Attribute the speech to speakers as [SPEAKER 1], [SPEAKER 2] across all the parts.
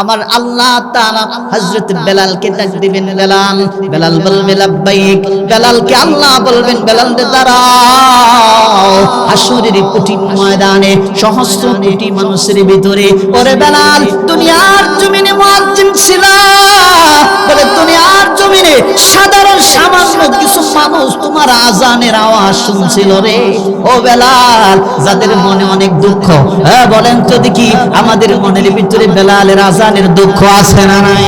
[SPEAKER 1] আমার আল্লাহ তাআলা হযরত বেলালকে ডাক দিবেন, বেলাল, বেলাল বলবে লাব্বাইক। বেলালকে আল্লাহ বলবেন, বেলাল রে দাঁড়াও। হাসরের কঠিন ময়দানে সহস্র কোটি মানুষের ভিতরে, ওরে বেলাল, দুনিয়ার জমিনে মুয়াজ্জিন ছিলা, বলে দুনিয়ার জমিনে সাধারণ সামান্য কিছু মানুষ তোমার আজানের আওয়াজ শুনছিল রে। ও বেলাল, যাদের মনে অনেক দুঃখ, বলেন তো দেখি আমাদের মনের ভিতরে বেলালের আজানের দুঃখ আছে না নাই?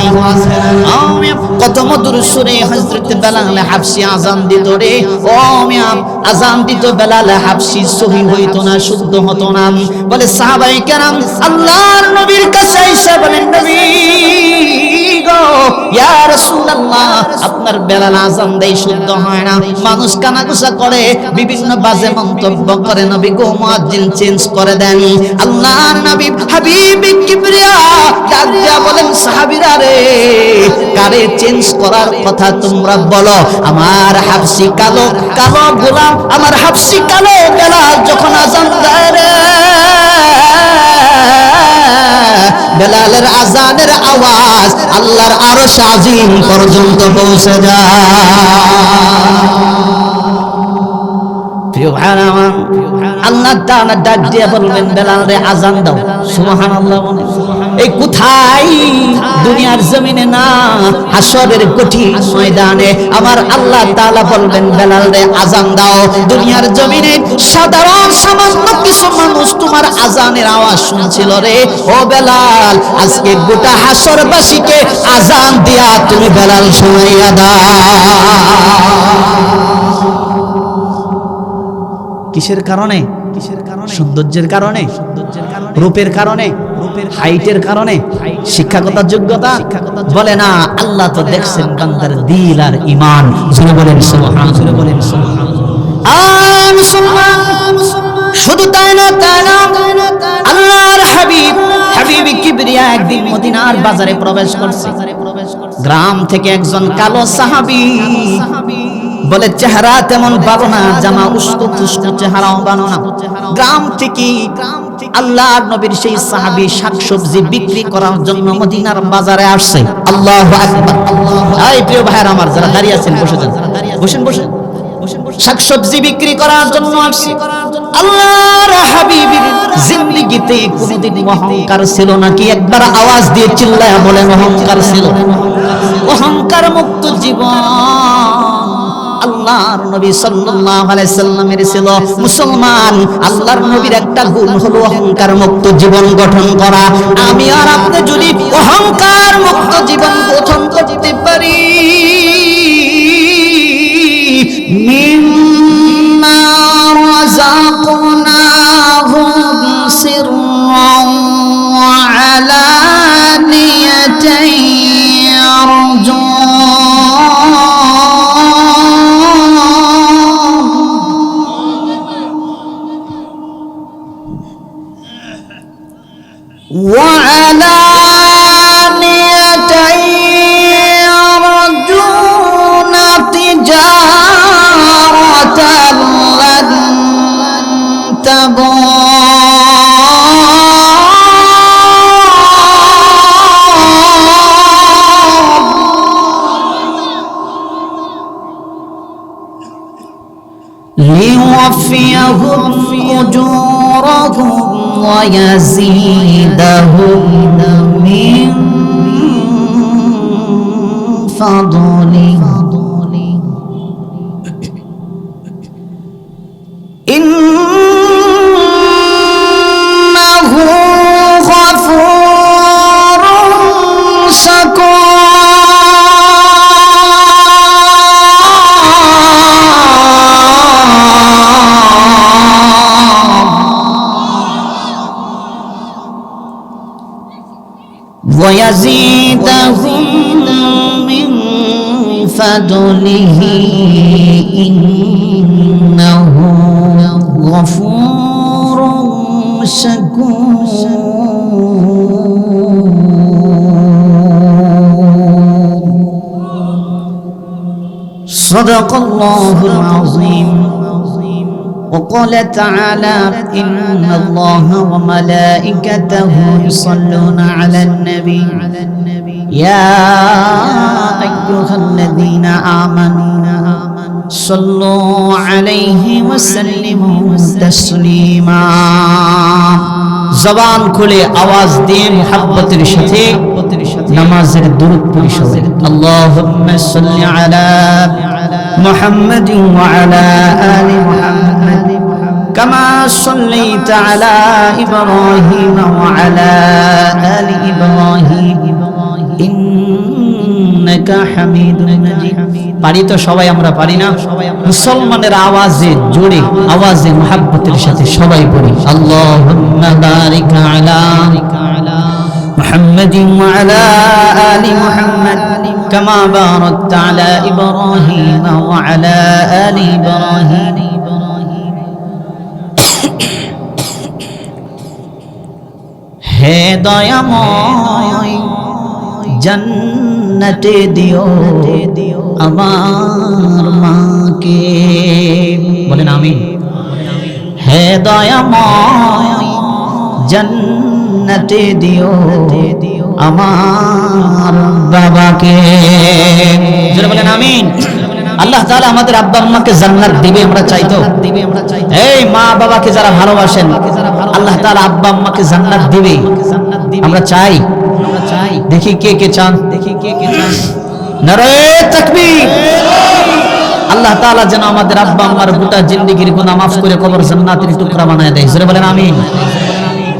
[SPEAKER 1] কত মধুর সুরে হযরত বেলাল হাবশী আজান দিত রে। ও মিয়া, আজান দিত বেলাল হাবশী, সহি হইতো না, শুদ্ধ হতো না। বলে সাহাবায়ে কেরাম আল্লাহর নবীর কাছে এসে বলেন, নবী গো, ইয়া রাসূলুল্লাহ, আপনার বেলাল আজান দেয় শুদ্ধ হয় না, মানুষ কানাঘুষা করে, বিভিন্ন বাজে মন্তব্য করে, নবী গো মুয়াজ্জিন চেঞ্জ করে দেন। আল্লাহর নবী হাবিব কিবরিয়া ডাক দিয়া বলেন, সাহাবীরা রে, কারে চেঞ্জ করার কথা তোমরা বলো? আমার হাবশী কালো কালো গোলাম, আমার হাবশী কালো বেলাল যখন আজান দেয় রে, বেলালের আজানের আওয়াজ আল্লাহর আরশ আজিম পর্যন্ত পৌঁছে যায়। আল্লাহ তাআলা ডাক দিয়ে বলবেন, বেলাল রে আজান দাও। সুবহানাল্লাহ। এই কোথায়? দুনিয়ার জমিনে না, হাসরের কঠিন ময়দানে আমার আল্লাহ তাআলা বলবেন, বেলাল রে আজান দাও। দুনিয়ার জমিনে সাধারণ সামান্য কিছু মানুষ তোমার আজানের আওয়াজ শুনছিল রে। ও বেলাল, আজকে গোটা হাসরবাসীকে আজান দিয়া তুমি বেলাল শুনাইয়া দাও। কিসের কারণে? সৌন্দর্যের কারণে, রূপের কারণে, হাইটের কারণে, শিক্ষাগত যোগ্যতা? বলে না, আল্লাহ তো দেখছেন বান্দার দিল আর ঈমান। জোরে বলেন সুবহানাল্লাহ। মুসলমান, শুধু তাই না, আল্লাহর হাবিব হাবিবি কিবরিয়া একদিন মদিনার বাজারে প্রবেশ করছে। গ্রাম থেকে একজন কালো সাহাবী, বলে চেহারা তেমন ভালো না, জামা উস্কো খুস্কো চেহারাও ভালো না। গ্রাম থেকে আল্লাহর নবীর সেই সাহাবী শাকসবজি বিক্রি করার জন্য মদিনার বাজারে আসছে। আল্লাহু আকবার। এই প্রিয় ভাইরা আমার, যারা দাঁড়িয়ে আছেন বসে যান, বসেন। শাকসবজি বিক্রি করার জন্য আসছে। আল্লাহর হাবিবের জিন্দেগিতে কোনদিন অহংকার ছিল নাকি? একবার আওয়াজ দিয়ে চিল্লায়া বলেন, অহংকার ছিল? অহংকার মুক্ত জীবন আল্লাহর নবী সাল্লাল্লাহু আলাইহি সাল্লামের ছিল। মুসলমান, আল্লাহর নবীর একটা গুণ হলো অহংকার মুক্ত জীবন গঠন করা। আমি আর আপনি যদি অহংকার মুক্ত জীবন গঠন করতে পারি, মিম্মা রাযাকনাহুম সিররান ওয়া আলানিয়াতান ইয়ারজুন وعلانية يرجون تجارة لن تبور ليوفيهم أجورهم ويزيدهم من فضله إنه غفور شكور ويزيدهم من فضله إنه غفور شكور صدق الله العظيم وقال تعالى إن الله وملائكته يصلون على النبي يا أيها الذين آمنوا صلوا عليه وسلموا تسليما জবান খুলে আওয়াজ দিয়ে মুহাব্বতের সাথে নামাজের দুরূদ পড়ি সবাই আল্লাহুম্মা সাল্লি আলা মুহাম্মাদিন ওয়া আলা আলি মুহাম্মাদ কামা সাল্লাইতা আলা ইব্রাহিম ওয়া আলা আলি ইব্রাহিম ইন্নাকা হামিদুম মাজিদ পারি তো সবাই আমরা পারি না মুসলমানের আওয়াজে জোরে আওয়াজে মুহাব্বতের সাথে সবাই পড়ি আল্লাহুম্মা বারিক আলা মুহাম্মাদিন ওয়া আলা আলি মুহাম্মাদ কামা বারাকতা আলা ইব্রাহিম ওয়া আলা আলি ইব্রাহিম হে দয়াময় জান্নাতে দিও আমার মাকে বলেন আমিন হে দয়াময় জান্নাতে দিও আমার বাবাকে যারা বলেন আমিন আল্লাহ তাআলা আমাদের আব্বা আম্মাকে জান্নাত দিবে আমরা চাইতো এই মা বাবাকে যারা ভালোবাসেন আল্লাহ তাআলা আব্বা আম্মাকে জান্নাত দিবে আমরা চাই দেখি কে কে চান নারায়ে তাকবীর আল্লাহ তাআলা যেন আমাদের আব্বা আম্মার গোটা জিন্দেগীর গুনাহ মাফ করে কবর জান্নাতের টুকরা বানায় দেয় জোরে বলেন আমিন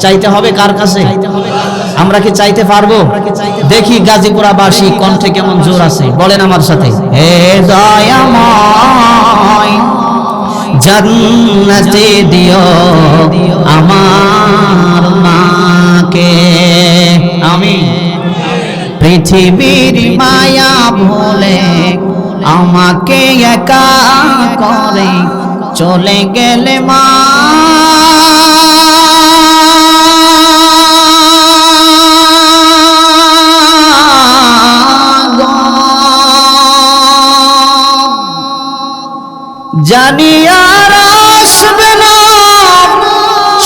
[SPEAKER 1] চাইতে হবে কার কাছে আমরা কি চাইতে পারবো দেখি গাজীপুরাবাসী কণ্ঠে কেমন জোর আছে বলেন আমার সাথে হে দয়াময় জান্নাতে দিও আমার মাকে আমিন পৃথিবীর মায়া ভুলে আমাকে একা করে চলে গেলে মা জানি আর আসবে না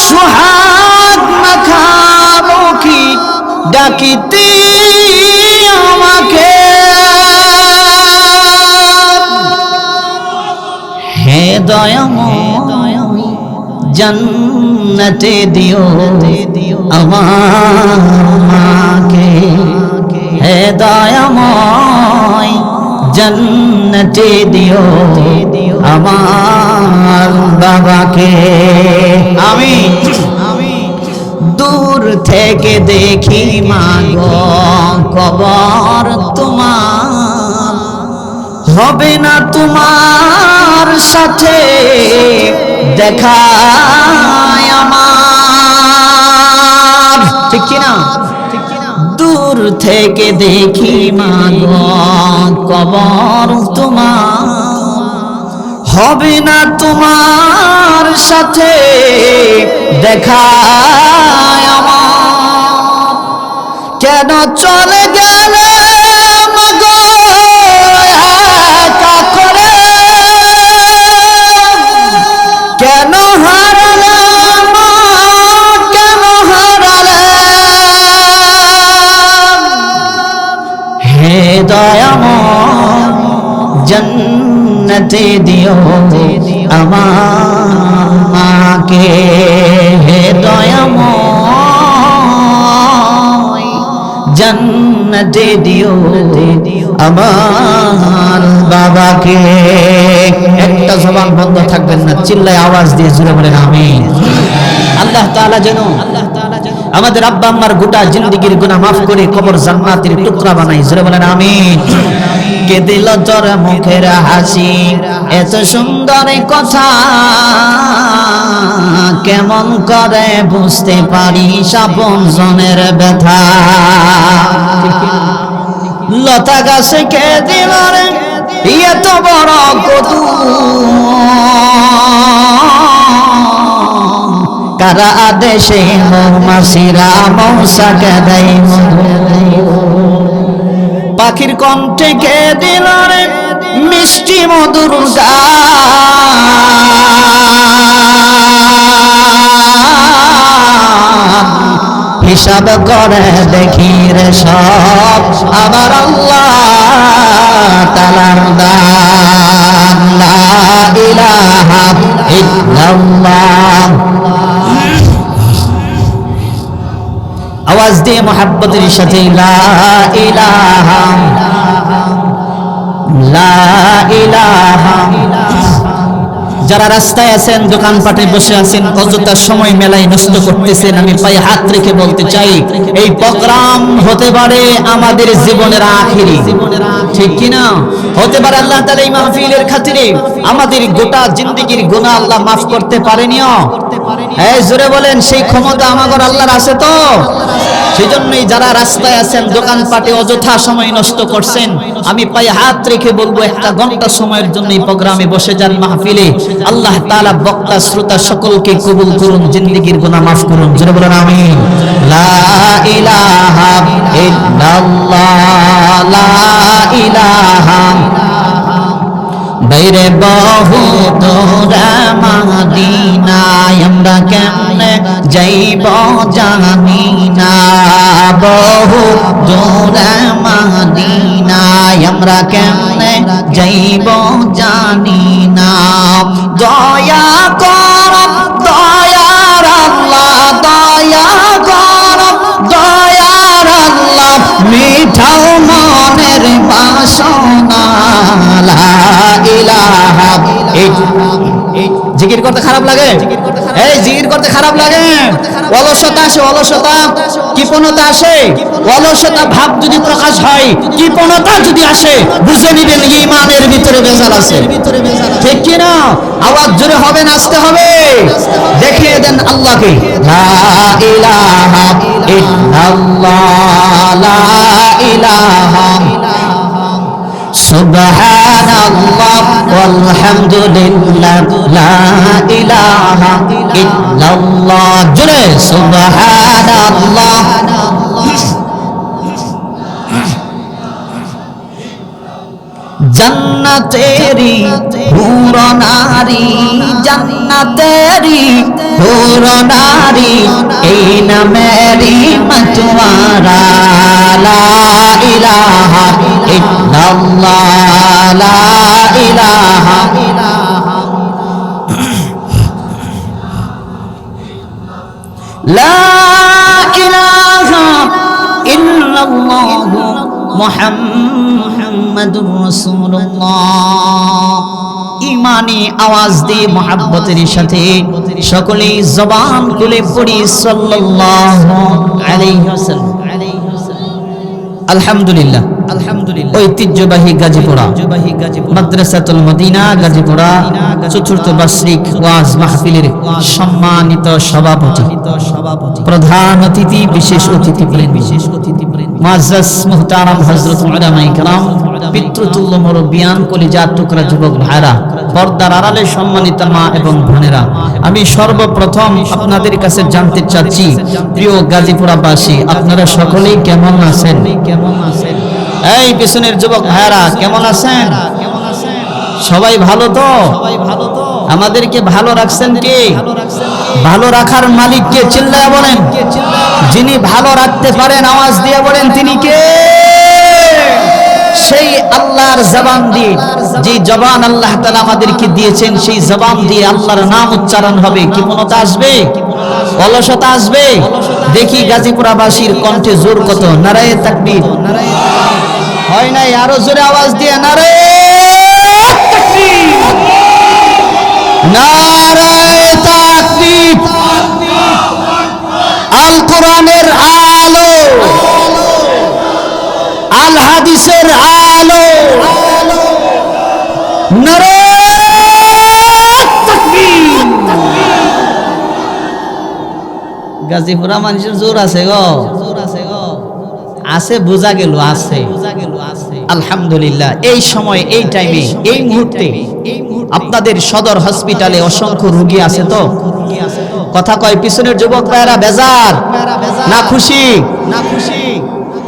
[SPEAKER 1] সোহাগ মাখাবো কি ডাকিতে আমাকে হে দয়াময় জান্নাতে দিও আমার মাকে হে দয়াময় জান্নাতে দিও আমার বাবাকে আমিন দূর থেকে দেখি মাগো কবর তোমার হবে না তোমার সাথে দেখা আমার ঠিক কি না দূর থেকে দেখি মাগো কবর তোমার হবে না তোমার সাথে দেখা আমার কেন চলে গেলে মাগো একা করে কেন হারালে কেন হারালে হে দয়াময় জান্নাতে দিও আমার মাকে হে দয়াময় জান্নাতে দিও আমার বাবাকে একটা জবান বন্ধ থাকবেন না চিল্লায় আওয়াজ দিয়ে জুড়ে বলেন আমিন আল্লাহ তাআলা যেন আমাদের আব্বা আম্মার গোটা জিন্দেগীর গুনাহ মাফ করে কবর জান্নাতের টুকরা বানাই জুড়ে বলেন আমিন কে দিল তোর মুখের হাসি এত সুন্দর কথা কেমন করে বুঝতে পারি আপন জনের ব্যথা লতা গাছে কে দিল রে এত বড় কদু কারা আদেশে মৌমাছিরা মৌসাকে দেয় মধু পাখির কণ্ঠে কে দিল রে মিষ্টি মধুর গান হিসাব করে দেখি রে সব আমার আল্লাহ তাআলার দান লা ইলাহা ইল্লাল্লাহ আওয়াজ দিয়ে মোহাব্বতের সাথে লা ইলাহা লা ইলাহা যারা রাস্তায় আছেন দোকানপাটে বসে আছেন অযথা সময় মেলায় নষ্ট করতেছেন আমি পায়ে হাত রেখে বলতে চাই এই প্রোগ্রাম হতে পারে আমাদের জীবনের আখিরি ঠিক কি না হতে পারে আল্লাহ তাআলা এই মাহফিলের খাতিরে আমাদের গোটা জিন্দেগীর গুনাহ আল্লাহ maaf করতে পারেনিও এই জোরে বলেন সেই ক্ষমতা আমাদের আল্লাহর আছে তো সেজন্যই যারা রাস্তায় আছেন দোকানপাটে অযথা সময় নষ্ট করছেন আমি পায়ে হাত রেখে বলবো একটা ঘন্টা সময়ের জন্য এই প্রোগ্রামে বসে যান মাহফিলে আল্লাহ তাআলা বক্তা শ্রোতা সকলকে কবুল করুন জিন্দেগীর গুনাহ maaf করুন জোরে বলেন আমিন লা ইলাহা ইল্লাল্লাহ লা ইলাহা বাইরে বহু দূরে মদিনায় আমরা কেমনে যাইব জানি না বহু দূরে মদিনায় আমরা কেমনে যাইব জানি না দয়া কর দয়ার আল্লাহ দয়া কর দয়ার আল্লাহ মিঠাও মনের বাসনা লা ইলাহা জিকির করতে খারাপ লাগে এই জিকির করতে খারাপ লাগে অলসতা আসে অলসতা কৃপণতা আসে অলসতা ভাব যদি প্রকাশ হয় কৃপণতা যদি আসে বুঝে নিবেন ঈমানের ভিতরে ভেজাল আছে ঠিক কি না আওয়াজ জোরে হবে নাচতে হবে দেখিয়ে দেন আল্লাহকে লা ইলাহা ইল্লাল্লাহ লা ইলাহা সুবহানাল্লাহ ওয়ালহামদুলিল্লাহ লা ইলাহা ইল্লাল্লাহ জোরে সুবহানাল্লাহ জান্নাতেরি হুর নারী জান্নাতেরি হুর নারী এই নামেরি মতওয়ারা লা ইলাহা ইল্লাল্লাহ লা ইলাহা লা ইলাহা ইল্লাল্লাহ মুহাম্মাদুর রাসূলুল্লাহ ঈমানি আওয়াজ দিয়ে মুহাব্বতের সাথে সকলেই জবান খুলে পড়ি সাল্লাল্লাহু আলাইহি ওয়াসাল্লাম আলহামদুলিল্লাহ আলহামদুলিল্লাহ ঐতিহ্যবাহী গাজীপুরা মাদ্রাসাতুল মদিনা গাজীপুরা চতুর্থ বার্ষিক ওয়াজ মাহফিলের সম্মানিত সভাপতি প্রধান অতিথি বিশেষ অতিথি মুআজ্জাজ মুহতারাম হযরত উলামায়ে কেরাম পিতৃতুল্য মুরব্বিয়ান কলিজার টুকরা যুবক ভাইরা পর্দার আড়ালে সম্মানিত মা এবং বোনেরা আমি সর্বপ্রথম আপনাদের কাছে জানতে চাচ্ছি প্রিয় গাজীপুরাবাসী আপনারা সকলেই কেমন আছেন এই পিছনের যুবক ভাইরা কেমন আছেন সবাই ভালো তো আমাদেরকে ভালো রাখছেন কে ভালো রাখার মালিক কে চিল্লায়া বলেন যিনি ভালো রাখতে পারেন আওয়াজ দিয়ে বলেন তিনি কে সেই আল্লাহর জবান দিয়ে যে জবান আল্লাহ তাআলা আমাদেরকে দিয়েছেন সেই জবান দিয়ে আল্লাহর নাম উচ্চারণ হবে কি মনতা আসবে অলসতা আসবে দেখি গাজীপুরাবাসীর কণ্ঠে জোর কত নারায়ে তাকবীর হয় নাই আরো জোরে আওয়াজ দিয়ে নারায়ে তাকবীর নারায়ে তাকবীর আল কোরআনের আলো আল হাদিসের আলো নারায়ে তাকবীর গাজীপুরা মানুষের জোর আছে গো আছে বোঝা গেল আছে আলহামদুলিল্লাহ এই সময় এই টাইমে এই মুহূর্তে আপনাদের সদর হসপিটালে অসংখ্য রোগী আছে তো কথা কয় পিছনের যুবক ভাইরা বেজার না খুশি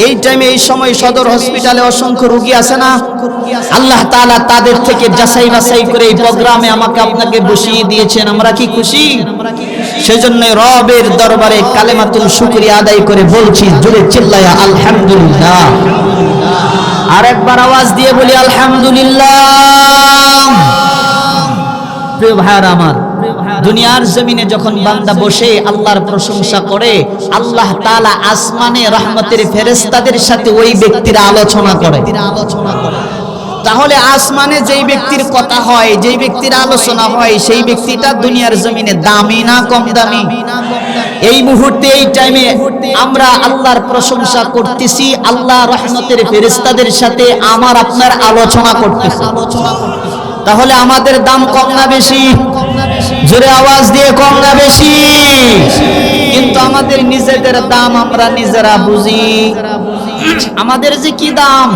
[SPEAKER 1] এই টাইমে এই সময় সদর হসপিটালে অসংখ্য রোগী আছে না? আল্লাহ তাআলা তাদের থেকে যাচাই বাছাই করে এই প্রোগ্রামে আমাকে আপনাকে বসিয়ে দিয়েছেন। আমরা কি খুশি? সেজন্য রবের দরবারে কালেমাতুল শুকরিয়া আদায় করে বলছি জোরে চিল্লায়া আলহামদুলিল্লাহ। আরেকবার আওয়াজ দিয়ে বলি আলহামদুলিল্লাহ। প্রিয় ভাইরা আমার, দুনিয়ার জমিনে যখন বান্দা বসে আল্লাহর প্রশংসা করে, আল্লাহ তাআলা আসমানে রহমতের ফেরেশতাদের সাথে ওই ব্যক্তির আলোচনা করে। তাহলে আসমানে যেই ব্যক্তির কথা হয়, যেই ব্যক্তির আলোচনা হয়, সেই ব্যক্তিটা দুনিয়ার জমিনে দামি না কম দামি? এই মুহূর্তে এই টাইমে আমরা আল্লাহর প্রশংসা করতেছি, আল্লাহ রহমতের ফেরেশতাদের সাথে আমার আপনার আলোচনা করতেছি। তাহলে আমাদের দাম কম না বেশি? জোরে আওয়াজ দিয়ে কম না বেশি? কিন্তু আমাদের নিজেদের দাম আমরা নিজেরা বুঝি। আমাদের যে কি দাম,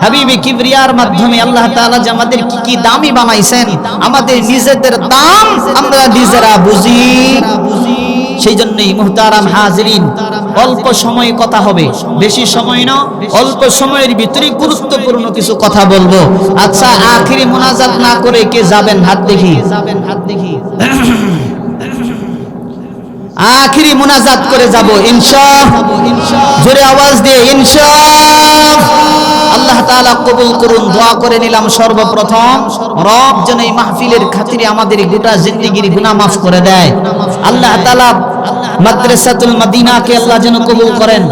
[SPEAKER 1] হাবিবে কিবরিয়ার মাধ্যমে আল্লাহ তাআলা যে আমাদের কি দামি বানাইছেন, আমাদের নিজেদের দাম আমরা নিজেরা বুঝি। সেই জন্যই মুহতারাম হাজিরিন, অল্প সময় কথা হবে, বেশি সময় না, অল্প সময়ের ভিতরে গুরুত্বপূর্ণ কিছু কথা বলবো। আচ্ছা, আখিরি মুনাজাত না করে কে যাবেন? হাত দেখি। আখিরি মুনাজাত করে যাব ইনশাআল্লাহ। জোরে আওয়াজ দিয়ে ইনশাআল্লাহ। আল্লাহ তাআলা কবুল করুন। দোয়া করে নিলাম সর্বপ্রথম রব যেন এই মাহফিলের খাতিরে আমাদের গোটা জিন্দেগির গুনাহ মাফ করে দেয়। আল্লাহ তাআলা মাদ্রাসাতুল মদিনাকে আল্লাহ যেন কবুল করেন।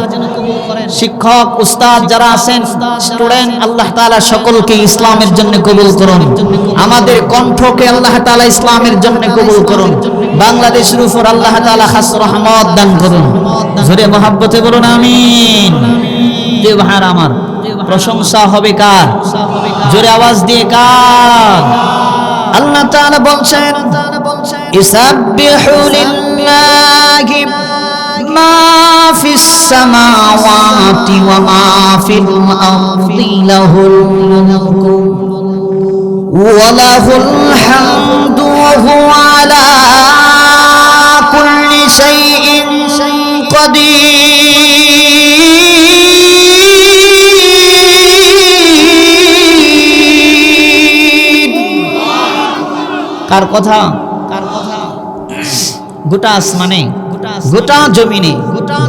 [SPEAKER 1] শিক্ষক উস্তাদ যারা আছেন, স্টুডেন্ট, আল্লাহ তাআলা সকলকে ইসলামের জন্য কবুল করুন। আমাদের কণ্ঠকে আল্লাহ তাআলা ইসলামের জন্য কবুল করুন। বাংলাদেশের উপর আল্লাহ তাআলা খাস রহমত দান করুন। জোরে মহব্বতে বলুন আমিন। যে ভাইরা আমার, প্রশংসা হবে কার? জোরে আওয়াজ দিয়ে কার? আল্লাহ তাআলা বলছেন, ইসাববিহু লিল্লাহি মা ফিস সামাওয়াতি ওয়া মা ফিল আরদি লাহুল মুলকু ওয়া লাহুল হামদু ওয়া হুয়া আলা কুল্লি শাইইন কাদির। কার কথা? গোটা আসমানে, গোটা জমিনে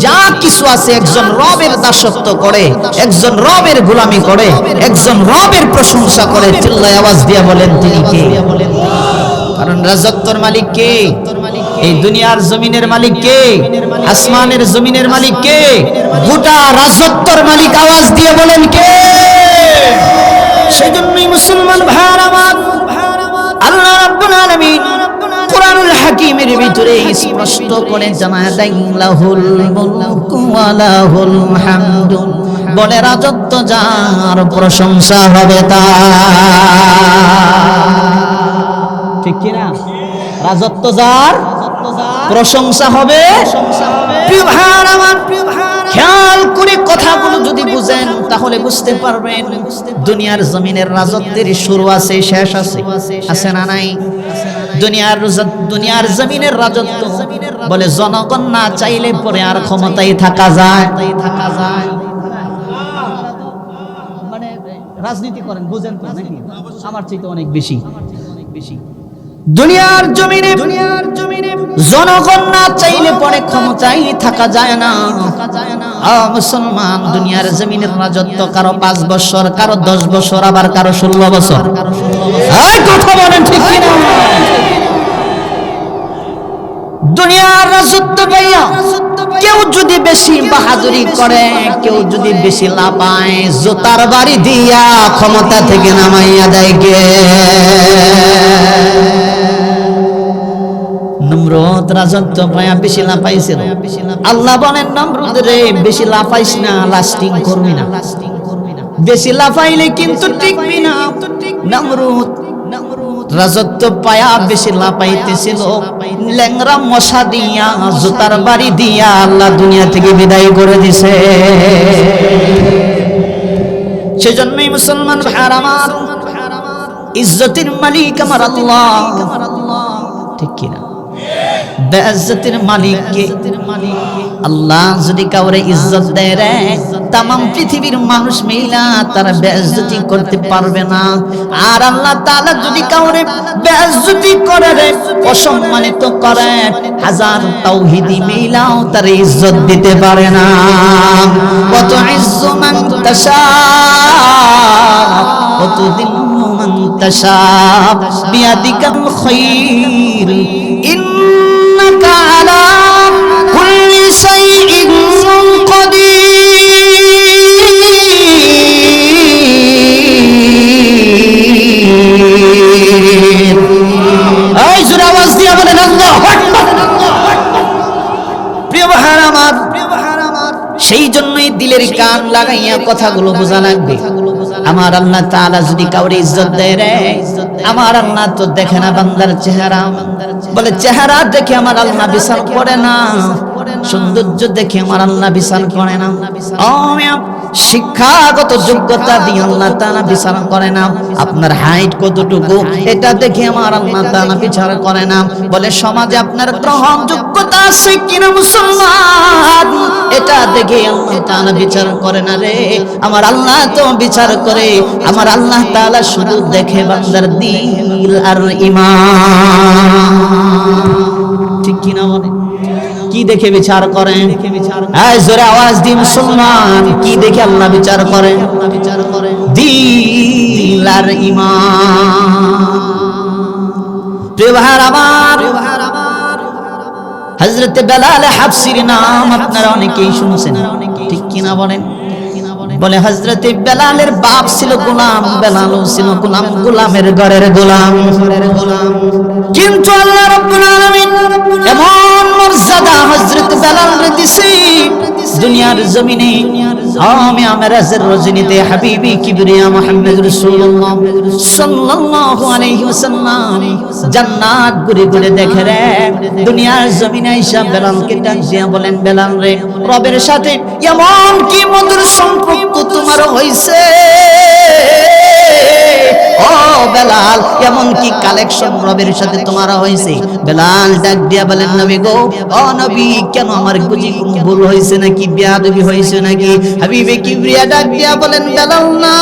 [SPEAKER 1] যা কিছু আছে একজন রবের দাসত্ব করে, একজন রবের গোলামি করে, একজন রবের প্রশংসা করে। চিল্লায় আওয়াজ দিয়ে বলেন তিনি কে? কারণ রাজত্বর মালিক কে? এই দুনিয়ার জমিনের মালিক কে? আসমানের জমিনের মালিক কে? গোটা রাজত্বর মালিক। আওয়াজ দিয়ে বলেন কে? সেজন্যই মুসলমান ভাইরা আমার, আল্লাহ রাব্বুল আলামিন কুরআনুল হাকীমের ভিতরে স্পষ্ট করে জানায় দেন, লাহুল মুলকু ওয়া লাহুল হামদু, বলে রাজত্ব যার, প্রশংসা হবে তার। ঠিক কি না? রাজত্ব যার, প্রশংসা হবে। প্রিয় ভাইরা আমার, খেয়াল করে কথাগুলো যদি বুঝেন তাহলে বুঝতে পারবেন দুনিয়ার জমিনের রাজত্বের শুরু আছে, শেষ আছে। আছে না নাই? দুনিয়ার জমিনের রাজত্ব বলে জনগণ না চাইলে পরে আর ক্ষমতায় থাকা যায়। মানে রাজনীতি করেন, বুঝেন তো নাকি? আমার চাইতে অনেক বেশি। দুনিয়ার জমিনে জনগণ না চাইলে পরে ক্ষমতায় থাকা যায় না। মুসলমান, দুনিয়ার জমিনের রাজত্ব কারো 5 বছর, কারো 10 বছর, আবার কারো 16 বছর। কথা বলেন ঠিক কিনা? দুনিয়ার রাজত্ব পাইয়া কেউ যদি বেশি বাহাদুরি করে, কেউ যদি বেশি লাপায়, জোতার বাড়ি দিয়া ক্ষমতা থেকে নামাইয়া দেয় কে? নমরুদ রাজত্ব পাইয়া বেশি লাফাইছিল। আল্লাহ বলেন, নমরুদ রে বেশি লাফাইস না, লাস্টিং করবি না। বেশি লাফাইলে কিন্তু টিকবি না। নমরুদ রাজত্ব পায়া বেশি লাফাইতেছিল, ল্যাংরা মশা দিয়া, জুতার বাড়ি দিয়া আল্লাহ দুনিয়া থেকে বিদায় করে দিছে। সেজন্যই মুসলমান ভাইরা আমার, ইজ্জতের মালিক আমার আল্লাহ। ঠিক কিনা? বেইজ্জতের মালিক কে? আল্লাহ যদি কাউরে ইজ্জত দেয় রে, তাম পৃথিবীর মানুষ মিলা তারা বেইজ্জতি করতে পারবে না। আর আল্লাহ তাআলা যদি কাউরে বেইজ্জতি করে রে, অসম্মানিত করে, হাজার তাওহীদি মিলাও তার ইজ্জত দিতে পারে না। কত ইজ্জু মান তাশা ওয়া তুযিল্লু মান তাশা বিয়াদিকাল খায়র ইন্নাকা আলা কুল্লি শাইইন কাদির। এই জোরে আওয়াজ দিয়ে বলেন আল্লাহু আকবার। প্রিয় ভাইরা আমার, সেই জন্যই দিলের কান লাগাইয়া কথাগুলো বোঝা লাগবে। আমার আল্লাহ তাআলা যদি কাউরে ইজ্জত দেয় রে, আমার আল্লাহ তো দেখে না বান্দার চেহারা। বলে চেহারা দেখে আমার আল্লাহ বিচার করে না, সৌন্দর্য দেখে আমার আল্লাহ বিচার করে না, শিক্ষাগত যোগ্যতা দিয়ে আল্লাহ তাআলা বিচার করে না, আপনার হাইট কতটুকু এটা দেখে আমার আল্লাহ তাআলা বিচার করে না। বলে সমাজে আপনার গ্রহণযোগ্যতা আছে কিনা মুসলমান, এটা দেখে আল্লাহ তাআলা বিচার করে না রে। আমার আল্লাহ তো বিচার করে। আমার আল্লাহ তাআলা শুধু দেখে বান্দার দিল আর ঈমান। ঠিক কিনা বলে? কি দেখে বিচার করেন? এই জোরে আওয়াজ দিন মুসলমান, কি দেখে আল্লাহ বিচার করেন? দিল আর ঈমান। প্রিয় ভাইরা আমার, হযরত বেলাল হাবশির নাম আপনারা অনেকেই শুনছেন, ঠিক কিনা বলেন? বলে হযরত বেলালের বাপ ছিল গোলাম, বেলালও ছিল গোলাম, গোলামের ঘরের গোলাম। কিন্তু আল্লাহ রাব্বুল আলামিন এমন মর্যাদা হযরত বেলালকে দিয়েছে দুনিয়ার জমিনে। আমি মেরাজের রজনীতে হাবিবি কিবরিয়া মুহাম্মদ রাসূলুল্লাহ সাল্লাল্লাহু আলাইহি ওয়াসাল্লাম জান্নাত ঘুরে ঘুরে দেখে রে। দুনিয়ার জমিনে আয়েশা বেলালকে ডাক দিয়া বলেন, বেলাল রে, রবের সাথে এমন কি মধুর সম্পর্ক তোমার হইছে? ও বেলাল, এমন কি কালেকশন রবের সাথে তোমার হইছে? বেলাল ডাক দিয়া বলেন, নবী গো, ও নবী, কেন আমার বুঝি কোনো ভুল হইছে নাকি, বেয়াদবি হইছে নাকি? হাবিবে কিবরিয়া ডাক দিয়া বলেন, বেলাল না,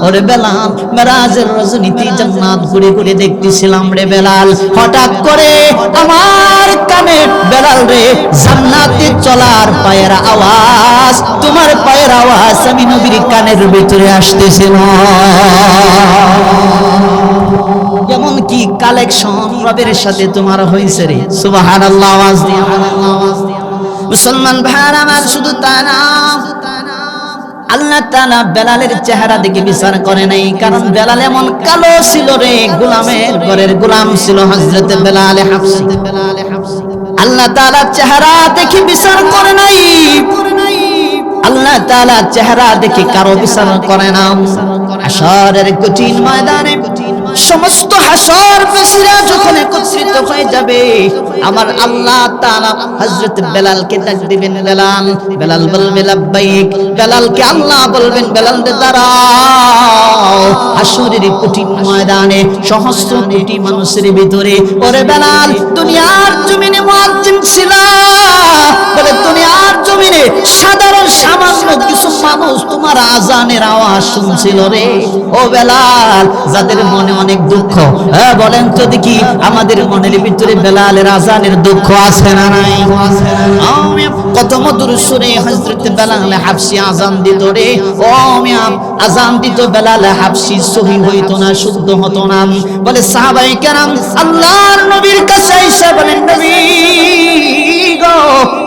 [SPEAKER 1] ওরে বেলাল, মেরাজের রজনীতে জান্নাত ঘুরে ঘুরে দেখতেছিলাম রে বেলাল, হঠাৎ করে আমার কানে বেলাল রে জান্নাতে চলার পায়ের আওয়াজ, তোমার পায়ের আওয়াজ আমি নবীর কানের ভিতরে আসতেছিল। এমন কি কালেকশন রবের সাথে তোমার হইছে রে? সুবহানাল্লাহ। আওয়াজ দিয়ে মুসলমান ভাইরা আমার, শুধু তা না, আল্লাহ তাআলা বেলালের চেহারা দেখে বিচার করে নাই, কারণ বেলাল এমন কালো ছিল রে, গোলামের ঘরের গোলাম ছিল হযরত বেলাল হাবশী। আল্লাহ তাআলা চেহারা দেখে বিচার করে নাই, আল্লাহ তাআলা চেহারা দেখে কারো বিচার করে না। হাশরের কঠিন ময়দানে সমস্ত হাশরবাসীরা যখন একত্রিত হয়ে যাবে, আমার আল্লাহ তাআলা হযরত বেলালকে ডাক দিবেন, বেলাল, বেলাল বলবে লাব্বাইক। বেলালকে আল্লাহ বলবেন, বেলাল রে দাঁড়াও। হাশরের কঠিন ময়দানে সহস্র কোটি মানুষের ভিতরে, ওরে বেলাল, দুনিয়ার জমিনে মুয়াজ্জিন ছিল, বলে দুনিয়ার জমিনে সাধারণ সামান্য কিছু মানুষ তোমার আজানের আওয়াজ শুনছিল রে। ও বেলাল, যাদের মনে অনেক দুঃখ, বলেন তো দেখি, আমাদের মনের ভিতরে বেলালের আজানের দুঃখ আছে না নাই? কত মধুর সুরে হযরত বেলাল হাবশী আজান দিত রে। ও মিয়া, আজান দিত বেলাল হাবশী, সহি হইতো না, শুদ্ধ হতো না। বলে সাহাবায়ে কেরাম আল্লাহর নবীর কাছে এসে বলেন, নবী গো,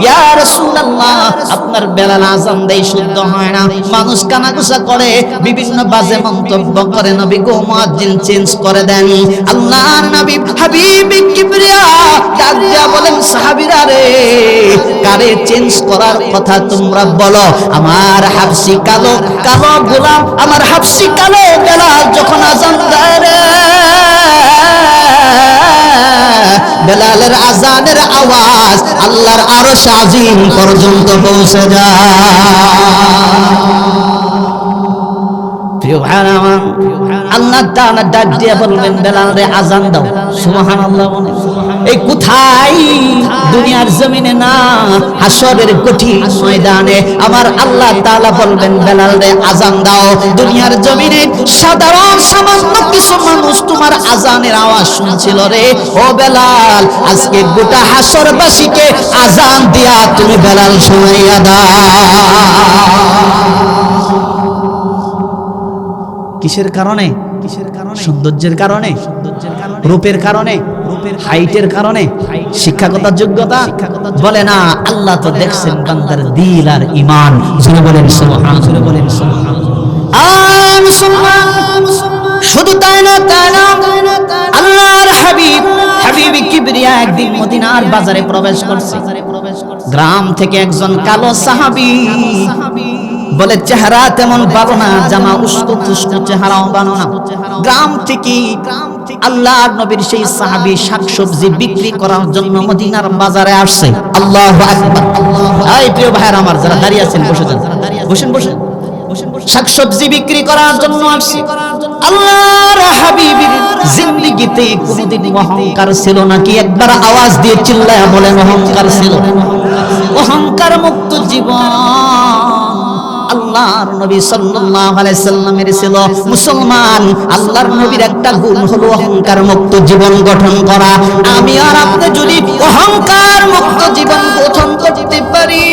[SPEAKER 1] ইয়া রাসূলুল্লাহ, আপনার বেলাল আজান দেয় শুদ্ধ হয় না, মানুষ কানাঘুষা করে, বিভিন্ন বাজে মন্তব্য করে, নবী গো মুয়াজ্জিন চেঞ্জ করে দেন। আল্লাহর নবী হাবিবে কিবরিয়া ডাক দিয়া বলেন, সাহাবীরা রে, কারে চেঞ্জ করার কথা তোমরা বলো? আমার হাবশী কালো, কালো গোলাম, আমার হাবশী কালো বেলাল যখন আজান দেয় রে, বেলালের আজানের আওয়াজ আল্লাহর আরশ আজিম পর্যন্ত পৌঁছে যায়। প্রিয় ভাইরা আমার, আল্লাহ তাআলা ডাক দিয়ে বলবেন বেলাল রে আযান দাও। সুবহানাল্লাহ। এই কোথায়? দুনিয়ার জমিনে না, হাসরের কঠিন ময়দানে আমার আল্লাহ তাআলা বলবেন বেলাল রে আযান দাও। দুনিয়ার জমিনে সাধারণ সামান্য কিছু মানুষ তোমার আযানের আওয়াজ শুনছিল রে। ও বেলাল, আজকে গোটা হাসরবাসীকে আযান দিয়া তুমি বেলাল শুনাইয়া দাও। কিসের কারণে? সৌন্দর্যের কারণে, রূপের কারণে, হাইটের কারণে, শিক্ষাগত যোগ্যতা বলে না। আল্লাহ তো দেখছেন বান্দার দিল আর ঈমান। জোরে বলেন সুবহান। শুধু তাই না, আল্লাহর হাবিব হাবিবি কিবরিয়া একদিন মদিনার বাজারে প্রবেশ করছে। গ্রাম থেকে একজন কালো সাহাবী, বলে চেহারা তেমন ভালো না, জামা উস্কো তুস্কো চেহারাও ভালো না। গ্রাম থেকে আল্লাহর নবীর সেই সাহাবী শাকসবজি বিক্রি করার জন্য মদিনার বাজারে আসছে। আল্লাহু আকবার। এই প্রিয় ভাইরা আমার, যারা দাঁড়িয়ে আছেন বসে যান, বসেন বসেন। শাকসবজি বিক্রি করার জন্য আসছে। আল্লাহর হাবিবের জিন্দেগিতে কোনোদিন অহংকার ছিল নাকি? একবার আওয়াজ দিয়ে চিল্লায়া বলেন অহংকার ছিল? অহংকার মুক্ত জীবন আল্লাহর নবী সাল্লাল্লাহু আলাইহি সাল্লামের ছিল। মুসলমান, আল্লাহর নবীর একটা গুণ হলো অহংকার মুক্ত জীবন গঠন করা। আমি আর আপনি যদি অহংকার মুক্ত জীবন গঠন করতে পারি,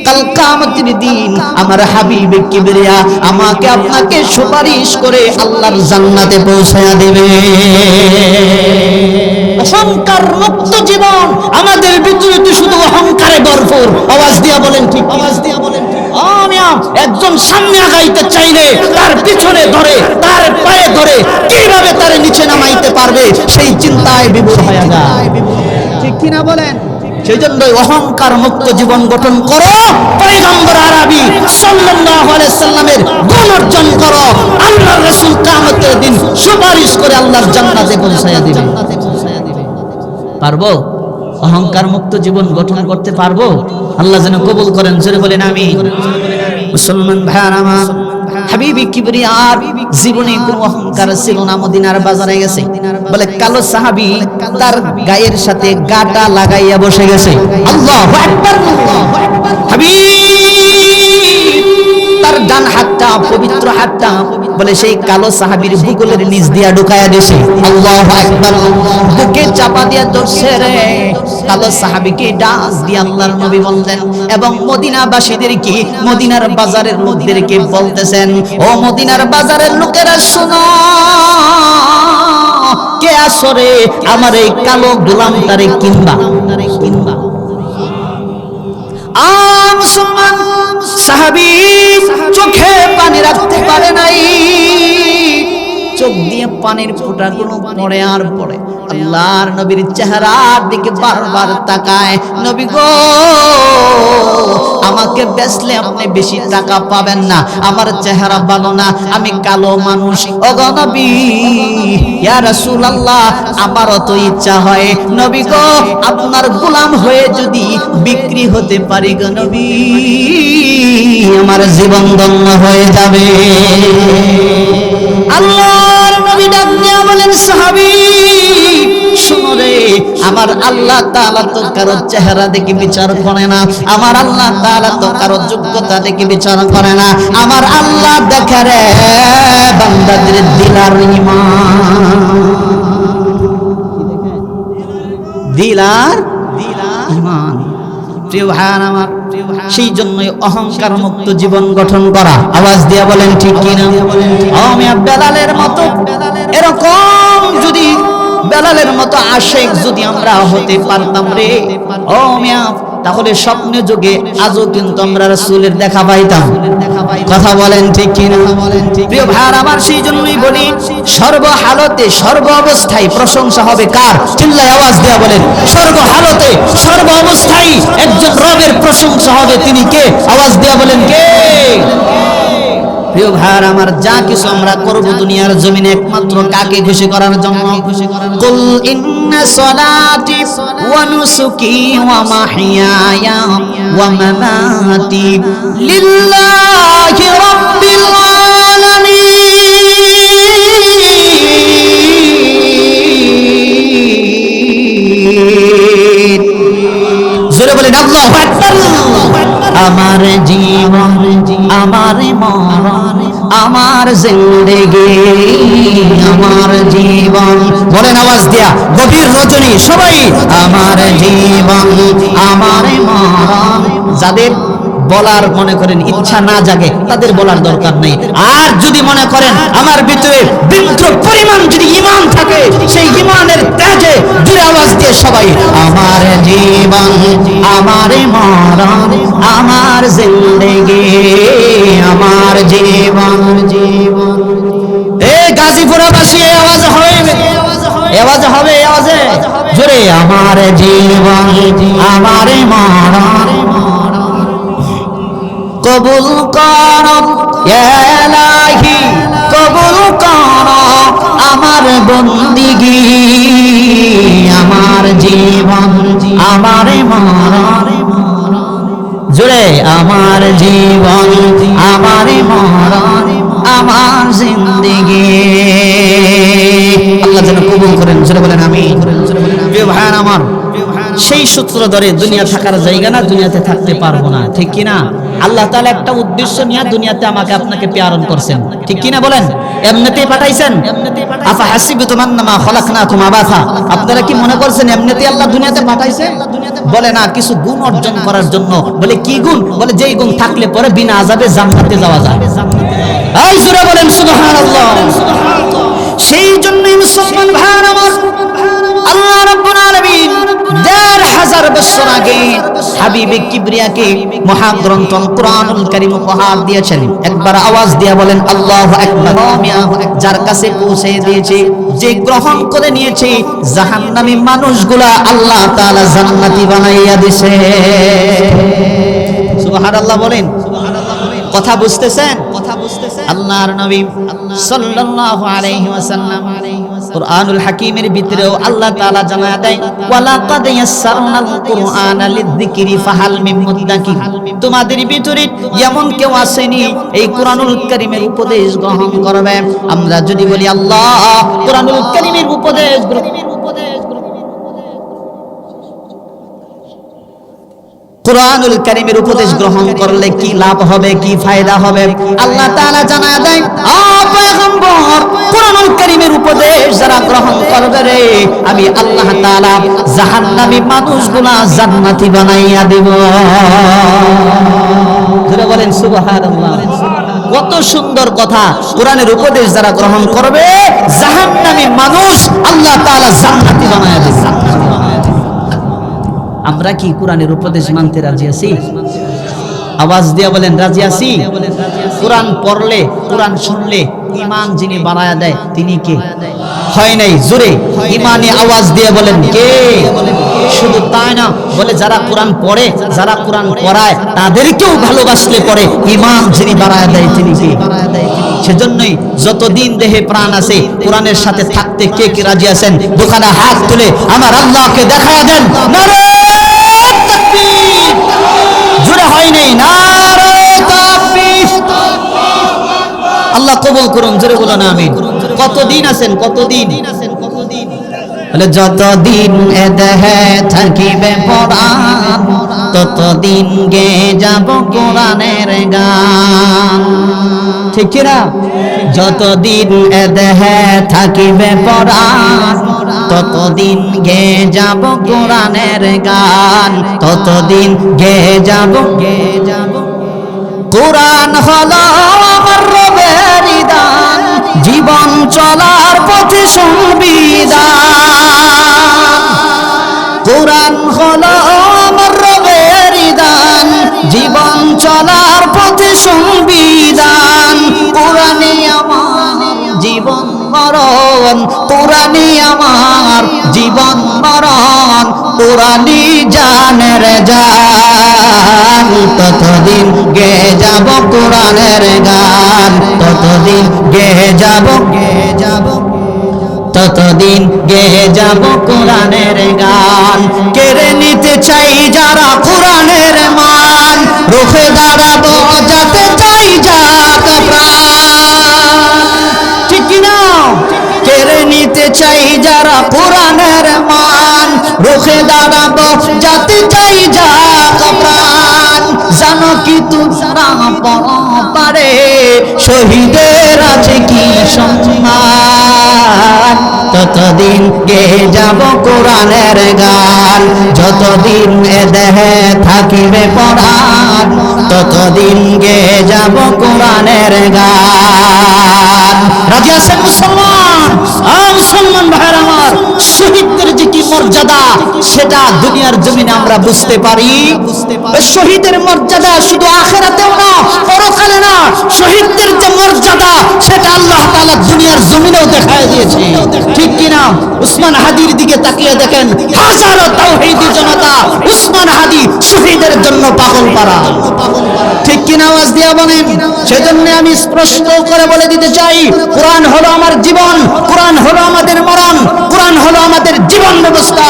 [SPEAKER 1] কাল কিয়ামতের দিন আমার হাবিবে কিবরিয়া আমাকে আপনাকে সুপারিশ করে আল্লাহর জান্নাতে পৌঁছায়া দেবে। অহংকার মুক্ত জীবন আমাদের ভিতরে তো শুধু অহংকারে ভরপুর। আওয়াজ দিয়া বলেন ঠিক? আওয়াজ দিয়া বলেন ঠিক? একজন সামনে আগাইতে চাইলে তার পিছনে ধরে, তার পায়ে ধরে কিভাবে তার নিচে নামাইতে পারবে সেই চিন্তায় বিভোর হয়ে যায়। ঠিক কিনা বলেন? সেই জন্য অহংকার মুক্ত জীবন গঠন করো, পয়গম্বর আরবি সাল্লাল্লাহু আলাইহি সাল্লামের গুণ অর্জন করো। আল্লাহর রাসূল কিয়ামতের দিন সুপারিশ করে আল্লাহর জান্নাতে পৌঁছায়া দিবে। পারবো? অহংকার মুক্ত জীবন গঠন করতে পারবো? আল্লাহ যেন কবুল করেন। জোরে বলেন আমিন। মুসলমান ভাইরা আমার, হাবিবি কিবরিয়ার জীবনে কোনো অহংকার ছিল না। মদিনার বাজারে গেছে, বলে কালো সাহাবী তার গায়ের সাথে গাটা লাগাইয়া বসে গেছে। আল্লাহু আকবার। হাবিব তার ডান হাতটা, পবিত্র হাতটা বলে সেই কালো সাহাবীর বুকের নিচ দিয়া ঢুকায়া দিয়েছে। আল্লাহু আকবার। বুকে চাপা দিয়া ধরছে রে। কালো সাহাবীকে ডাক দিয়ে আল্লাহর নবী বললেন এবং মদিনাবাসীদেরকে, মদিনার বাজারের লোকদেরকে বলতেছেন, ও মদিনার বাজারের লোকেরা শোনো, কে আসরে আমার এই কালো গোলামটারে কিনবা? মুসলমান সাহাবী চোখে পানি রাখতে পারে নাই, চোখ দিয়ে পানির ফোঁটাগুলো পড়ে আর পড়ে। আল্লাহর নবীর চেহারার দিকে বারবার তাকায়। নবী গো, আমাকে বেচলে আপনি বেশি টাকা পাবেন না, আমার চেহারা ভালো না, আমি কালো মানুষ। ওগো নবী, ইয়া রাসূলুল্লাহ, আমারও তো ইচ্ছা হয় নবী গো, আপনার গোলাম হয়ে যদি বিক্রি হতে পারি গো নবী, আমার জীবন ধন্য হয়ে যাবে। আল্লাহর নবী ডাক দিয়া বলেন, সাহাবী শুনো রে, আমার আল্লাহ তাআলা তো কারো চেহারা দেখে বিচার করে না, আমার আল্লাহ তাআলা তো কারো যোগ্যতা দেখে বিচার করে না, আমার আল্লাহ দেখে রে বান্দাদের দিল আর ঈমান। দিল আর ঈমান। প্রিয় ভাইরা আমার, সেই জন্যই অহংকার মুক্ত জীবন গঠন করা। আওয়াজ দিয়া বলেন ঠিক কিনা? বেলালের মতো এরকম যদি বেলালের মতো আশিক যদি আমরা হতে পারতাম রে, ও মিয়া, তাহলে স্বপ্নে যুগে আজও কিন্তু আমরা রাসূলের দেখা পাইতাম। কথা বলেন ঠিক কিনা? প্রিয় ভাইরা আমার, সেই জন্যই বলি সর্বহালতে সর্ব অবস্থায় প্রশংসা হবে কার? চিল্লায় আওয়াজ দেয়া বলেন, সর্বহালতে সর্ব অবস্থায় একজন রবের প্রশংসা হবে, তিনি কে? আওয়াজ দেয়া বলেন কে? প্রিয় ভাইয়ার আমার, যা কিছু আমরা করব দুনিয়ার জমিনে একমাত্র কাকে খুশি করার জন্য। কুল ইন্না সলাতি ওয়া নুসুকি ওয়া মাহইয়ায়া ওয়া মামাতি লিল্লাহি রাব্বিল আলামিন। জোরে বলেন আল্লাহু আকবার। আমার জীবন, আমার মরণ, আমার জিন্দেগি, আমার জীবন, বলেন আওয়াজ দিয়া, গভীর রজনী সবাই। আমার জীবন, আমার মরণ। যাদের বলার মনে করেন ইচ্ছা না জাগে তাদের বলার দরকার নেই। আর যদি মনে করেন আমার ভিতরে বিন্দু পরিমাণ যদি ঈমান থাকে, সেই ঈমানের তেজে জোরে আওয়াজ দিয়ে সবাই, আমার জীবন, আমার মরণ, আমার জিন্দেগি, আমার জীবন, জীবন। এই গাজীপুরবাসী এই আওয়াজ হবে, আওয়াজ হবে, আওয়াজে জোরে, আমার জীবন, আমার মরণ কবুল করো ইয়া ইলাহি, কবুল করো আমার বন্দিগি, আমার জীবন, আমার মরণ, জোরে, আমার জীবন, আমার মরণ, আমার জিন্দেগি। আল্লাহ যেন কবুল করেন, জোরে বলেন আমিন। প্রিয় ভাইয়ান আমার, সেই সূত্র ধরে দুনিয়া থাকার জায়গা না, দুনিয়াতে থাকতে পারবো না, ঠিক কিনা? আল্লাহ তাআলা একটা উদ্দেশ্য নিয়ে দুনিয়াতে আমাকে আপনাকে প্রেরণ করছেন, ঠিক কিনা বলেন? এমনিতেই পাঠাইছেন? আফা হাসিবতুম আন্নামা খলাকনাকুম আবাসা, আপনারা কি মনে করছেন এমনিতেই আল্লাহ দুনিয়াতে পাঠাইছে? বলে না, কিছু গুণ অর্জন করার জন্য। বলে কি গুণ? বলে যেই গুণ থাকলে পরে বিনা আযাবে জান্নাতে যাওয়া যায়। এই জোরে বলেন সুবহানাল্লাহ। সেই জন্যই মুসলমান ভাইরা আমার, আল্লাহ রাব্বুল আলামিন ১৫০০ বছর আগে হাবিবে কিবরিয়াকে মহাগ্রন্থ কুরআনুল কারীম উপহার দিয়েছেন। একবার আওয়াজ দিয়ে বলেন আল্লাহু আকবার। যার কাছে পৌঁছে দিয়েছে, যে গ্রহণ করে নিয়েছে, জাহান্নামী মানুষগুলা আল্লাহ তাআলা জান্নাতি বানাইয়া দিয়েছে। সুবহানাল্লাহ বলেন। কথা বুঝতেছেন? আল্লাহর নবী সাল্লাল্লাহু আলাইহি ওয়াসাল্লাম কুরআনুল হাকীমের ভিতরেও আল্লাহ তাআলা জানায় দেয়, ওয়ালাকাদ ইয়াসসারনাল কুরআনা লিযিকরি ফাহাল মিন মুদ্দাকির। তোমাদের ভিতরে এমন কেউ আসেনি এই কুরআনুল কারীমের উপদেশ গ্রহণ করবে? আমরা যদি বলি আল্লাহ কুরআনুল কারীমের উপদেশ কুরআনুল কারীমের উপদেশ গ্রহণ করলে কি লাভ হবে, কি ফায়দা হবে? আল্লাহ তাআলা জানায় দেন, ও পয়গম্বর, কুরআনুল কারীমের উপদেশ যারা গ্রহণ করবে রে, আমি আল্লাহ তাআলা জাহান্নামী মানুষগুলা জান্নাতি বানাইয়া দেব। যারা বলেন সুবহানাল্লাহ। কত সুন্দর কথা! কোরআনের উপদেশ যারা গ্রহণ করবে, জাহান্নামী মানুষ আল্লাহ তাআলা জান্নাতি বানাইয়া দেব। আমরা কি কোরআনের উপদেশ মানতে রাজি আছি? আওয়াজ দিয়ে বলেন রাজি আছি। কোরআন পড়লে, কোরআন শুনলে ঈমান যিনি বাড়ায়া দেয় তিনি কে? হয় নাই, জোরে ঈমানে আওয়াজ দিয়ে বলেন কে? শুধু তাই না, বলে যারা কোরআন পড়ে, যারা কোরআন পড়ায় তাদেরকেও ভালোবাসলে পড়ে ঈমান যিনি বাড়ায়া দেয় তিনি কে? সেজন্যই যতদিন দেহে প্রাণ আছে কোরআনের সাথে থাকতে কে কে রাজি আছেন? দোকানে হাত তুলে আমার আল্লাহকে দেখায়া দেন। নারে তাকবীর! জোরে হয় নাই, নারে তাকবীর! আল্লাহ কবুল করুন, জোরে বলুন আমিন। কতদিন আছেন? কতদিন? বলে যতদিন এ দেহে থাকিবে পরাণ, ততদিন গে যাব কোরআনের গান, ঠিক কিনা? যতদিন এ দেহে থাকিবে পরাণ, ততদিন গে যাব কোরআনের গান, ততদিন গে যাব। কোরআন হলো আমার রবের দান, জীবন চলার পথে সংবিধান। কোরআন হলো আমার রবের দান, জীবন চলার পথে সংবিধান। কোরআনে আমার জীবন মরণ, কোরআনে আমার জীবন মরণ, কোরআনই জানের জান। গান, ততদিন গেয়ে যাব কোরআনের গান, ততদিন গেয়ে যাব, ততদিন গেয়ে যাব কোরআনের গান। কেড়ে নিতে চাই যারা কোরআনের মান, রুখে দাঁড়াবো যাতে চাই যাক প্রাণ। ঠিক কিনা? কেড়ে নিতে চাই যারা কোরআনের মান, রুখে দাঁড়াবো যাতে চাই যাক প্রাণ। জানো কি তোমরা পারে শহীদের আছে কি সম্মান, ততদিন গেয়ে যাব কোরআনের গান, যতদিন এ দেহে থাকিবে পরাণ, ততদিন গেয়ে যাব কোরআনের গান। রাজি আছেন মুসলমান? মুসলমান ভাইরা আমার, শহীদদের যে কি মর্যাদা সেটা দুনিয়ার জমিনে আমরা বুঝতে পারি। শহীদের মর্যাদা শুধু আখিরাতেও না, পরকালে না, শহীদদের যে মর্যাদা সেটা আল্লাহ তাআলা দুনিয়ার জমিনেও দেখায় দিয়েছে। ঠিক কিনা? উসমান হাদির দিকে তাকিয়ে দেখেন, হাজারো তাওহীদি জনতা উসমান হাদি শহীদের জন্য পাগল পারা। ঠিক কিনা? আওয়াজ দিয়া বলেন। সেজন্য আমি স্পষ্ট করে বলে দিতে চাই, কোরআন হলো আমার জীবন, কোরআন হলো আমাদের মরণ, কোরআন হলো আমাদের জীবন ব্যবস্থা,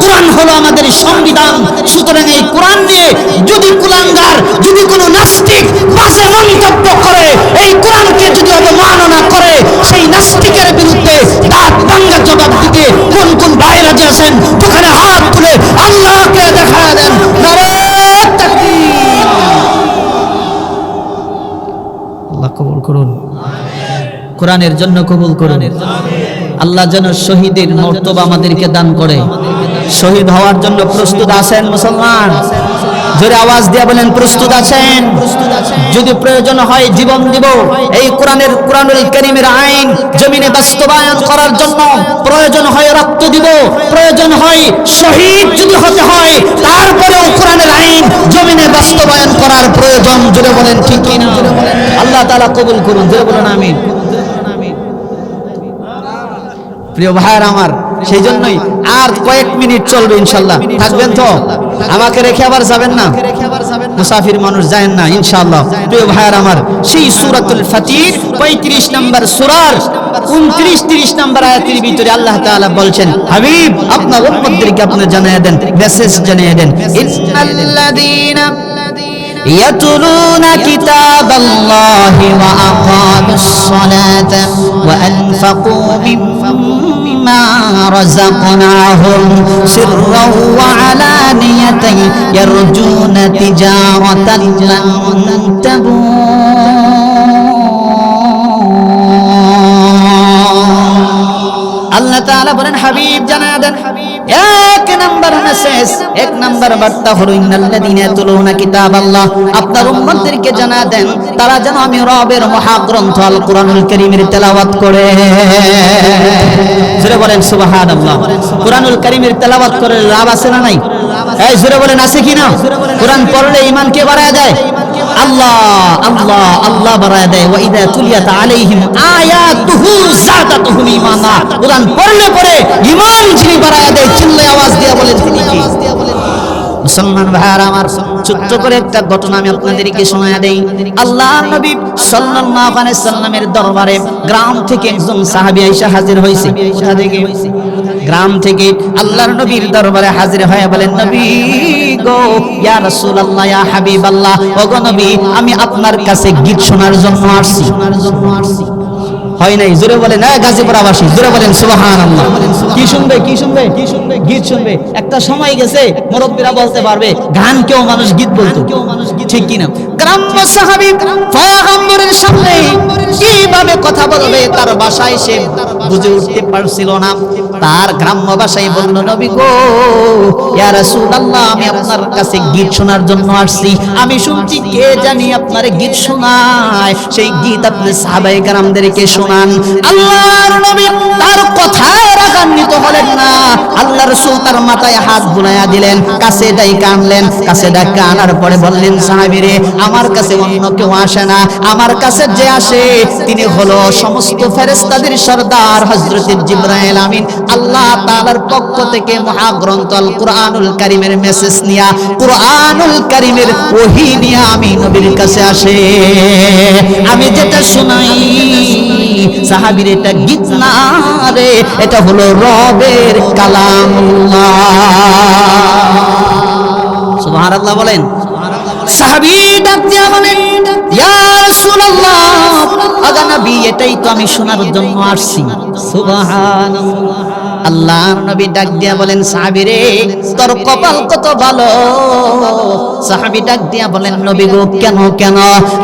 [SPEAKER 1] কোরআন হলো আমাদের সংবিধান। সুতরাং এই কোরআন নিয়ে যদি কুলাঙ্গার, যদি কোনো নাস্তিক বাজে মন্তব্য করে, এই কোরআনকে যদি অবমাননা করে, সেই নাস্তিকের বিরুদ্ধে দাঁত ভাঙা জবাব দিতে কোন কোন ভাই রাজি আছেন? দোকানে হাত তুলে আল্লাহকে দেখায় দেন। নারে তাকবীর! আল্লাহ কবুল করুন, কোরআনের জন্য কবুল করুন। আল্লাহ যেন শহীদের মর্তবা আমাদেরকে দান করে। শহীদ হওয়ার জন্য প্রস্তুত আছেন মুসলমান? জোরে আওয়াজ দিয়ে বলেন, প্রস্তুত আছেন? যদি প্রয়োজন হয় জীবন দিব এই কোরআনুল কারীমের আইন জমিনে বাস্তবায়ন করার জন্য, প্রয়োজন হয় রক্ত দিব, প্রয়োজন হয় শহীদ যদি হতে হয়, তারপরেও কোরআনের আইন জমিনে বাস্তবায়ন করার প্রয়োজন। জোরে বলেন ঠিক কিনা? আল্লাহ তাআলা কবুল করুন। জোরে বলেন আমিন। প্রিয় ভাইয়ের আমার, সেই জন্যই আর কয়েক মিনিট চলবে ইনশাআল্লাহ। থাকবেন তো? আমাকে রেখে আবার যাবেন না? মুসাফির মানুষ যায়েন না ইনশাআল্লাহ। প্রিয় ভাইয়ের আমার, সেই সূরাতুল ফাতির 35 নম্বর সূরার 29-30 নম্বর আয়াতের ভিতরে আল্লাহ তাআলা বলছেন, হাবিব আপনার উম্মতদেরকে আপনি জানিয়ে দেন, মেসেজ জানিয়ে দেন, ইন্নাল্লাযীনা يتلون كتاب الله وأقاموا الصلاة وأنفقوا مما رزقناهم سرا وعلانية يرجون تجارة لن تبور। আল্লাহ তাআলা বলেন, হাবিব জানিয়ে দেন, এক নাম্বার মেসেজ, এক নাম্বার বার্তা হলো ইন্নাল্লাযীনা ইয়াতলুনা কিতাবাল্লাহ, আপনার উম্মতদেরকে জানিয়ে দেন তারা যেন আমি রবের মহাগ্রন্থ আল কোরআনুল কারীমের তেলাওয়াত করে। জোরে বলেন সুবহানাল্লাহ। কোরআনুল কারীমের তেলাওয়াত করে লাভ আছে না নাই? এই জোরে বলেন আছে কি না? কোরআন পড়লে ঈমান কে বাড়ায় দেয়? আল্লাহ আল্লাহ আল্লাহ বাড়ায় দেয়। ওয়া ইযা তুলিয়াত আলাইহিম আয়াতুহু যাদাতুহুম ঈমানা। কোরআন পড়লে পরে ঈমান যিনি বাড়ায় দেয়, চিল্লায় আওয়াজ দিয়ে বলেন তিনি কি? মুসলমান ভাইরা আমার, ছোট্ট করে একটা ঘটনা আমি আপনাদেরকে শোনায়া দেই। আল্লাহ নবী সাল্লাল্লাহু আলাইহি সাল্লামের দরবারে গ্রাম থেকে একজন সাহাবী আয়েশা হাজির হয়েছে। কোথা থেকে? গ্রাম থেকে আল্লাহর নবীর দরবারে হাজির হয়ে বলেন, নবী গো, ইয়া রাসূলুল্লাহ, ইয়া হাবিবাল্লাহ, ওগো নবী, আমি আপনার কাছে গীত শোনার জন্য আসছি। হয় নাই? জোরে বলেন, না গাজীপুর আবাসী, জোরে বলেন সুবহানাল্লাহ। কি শুনবে? কি শুনবে? কি শুনবে? গীত শুনবে। একটা সময় গেছে মুরব্বিরা বলতে পারবে গান কেউ মানুষ গীত বলতো, ঠিক কিনা? গ্রাম্য সাহাবী পয়গম্বরের সামনে কিভাবে কথা বলবে তার ভাষায় সে বুঝে উঠতে পারছিল না। তার গ্রাম্য ভাষায় বলল, নবী গো, ইয়া রাসূলুল্লাহ, আমি আপনার কাছে গীত শোনার জন্য আসছি। আমি শুনছি কে জানি আপনার গীত শোনায়, সেই গীত আপনি সাহাবায়ে কেরামদেরকে শোনান। আল্লাহর নবী তার কথায় রাগান্বিত হলেন না। আল্লাহর রাসূল তার মাথায় হাত বুলাইয়া দিলেন, কাছে ডাইকা আনলেন। কাছে ডাইকা আনার পরে বললেন, সাহাবীরে আমার কাছে অন্য কেউ আসে না, আমার কাছে যে আসে তিনি হলো সমস্ত ফেরেশতাদের সরদার হযরত জিবরাইল আমিন। আল্লাহ তাআলার পক্ষ থেকে মহাগ্রন্থ আল কুরআনুল কারীমের মেসেজ নিয়া, কুরআনুল কারীমের ওহী নিয়া আমি নবীর কাছে আসে। আমি যেটা শোনাই সাহাবীর এটা গীত না রে, এটা হলো রবের কালামুল্লাহ। সুবহানাল্লাহ বলেন। সাহাবী ডাক দিয়া বলেন, ইয়া রাসূলুল্লাহ, আগা নবী এটাই তো আমি শোনার জন্য আসছি। সুবহানাল্লাহ। আল্লাহর নবী ডাক দিয়া বলেন, সাহাবীরে তোর কপাল কত ভালো। সাহাবী ডাক দিয়া বলেন, নবী গো কেন কেন?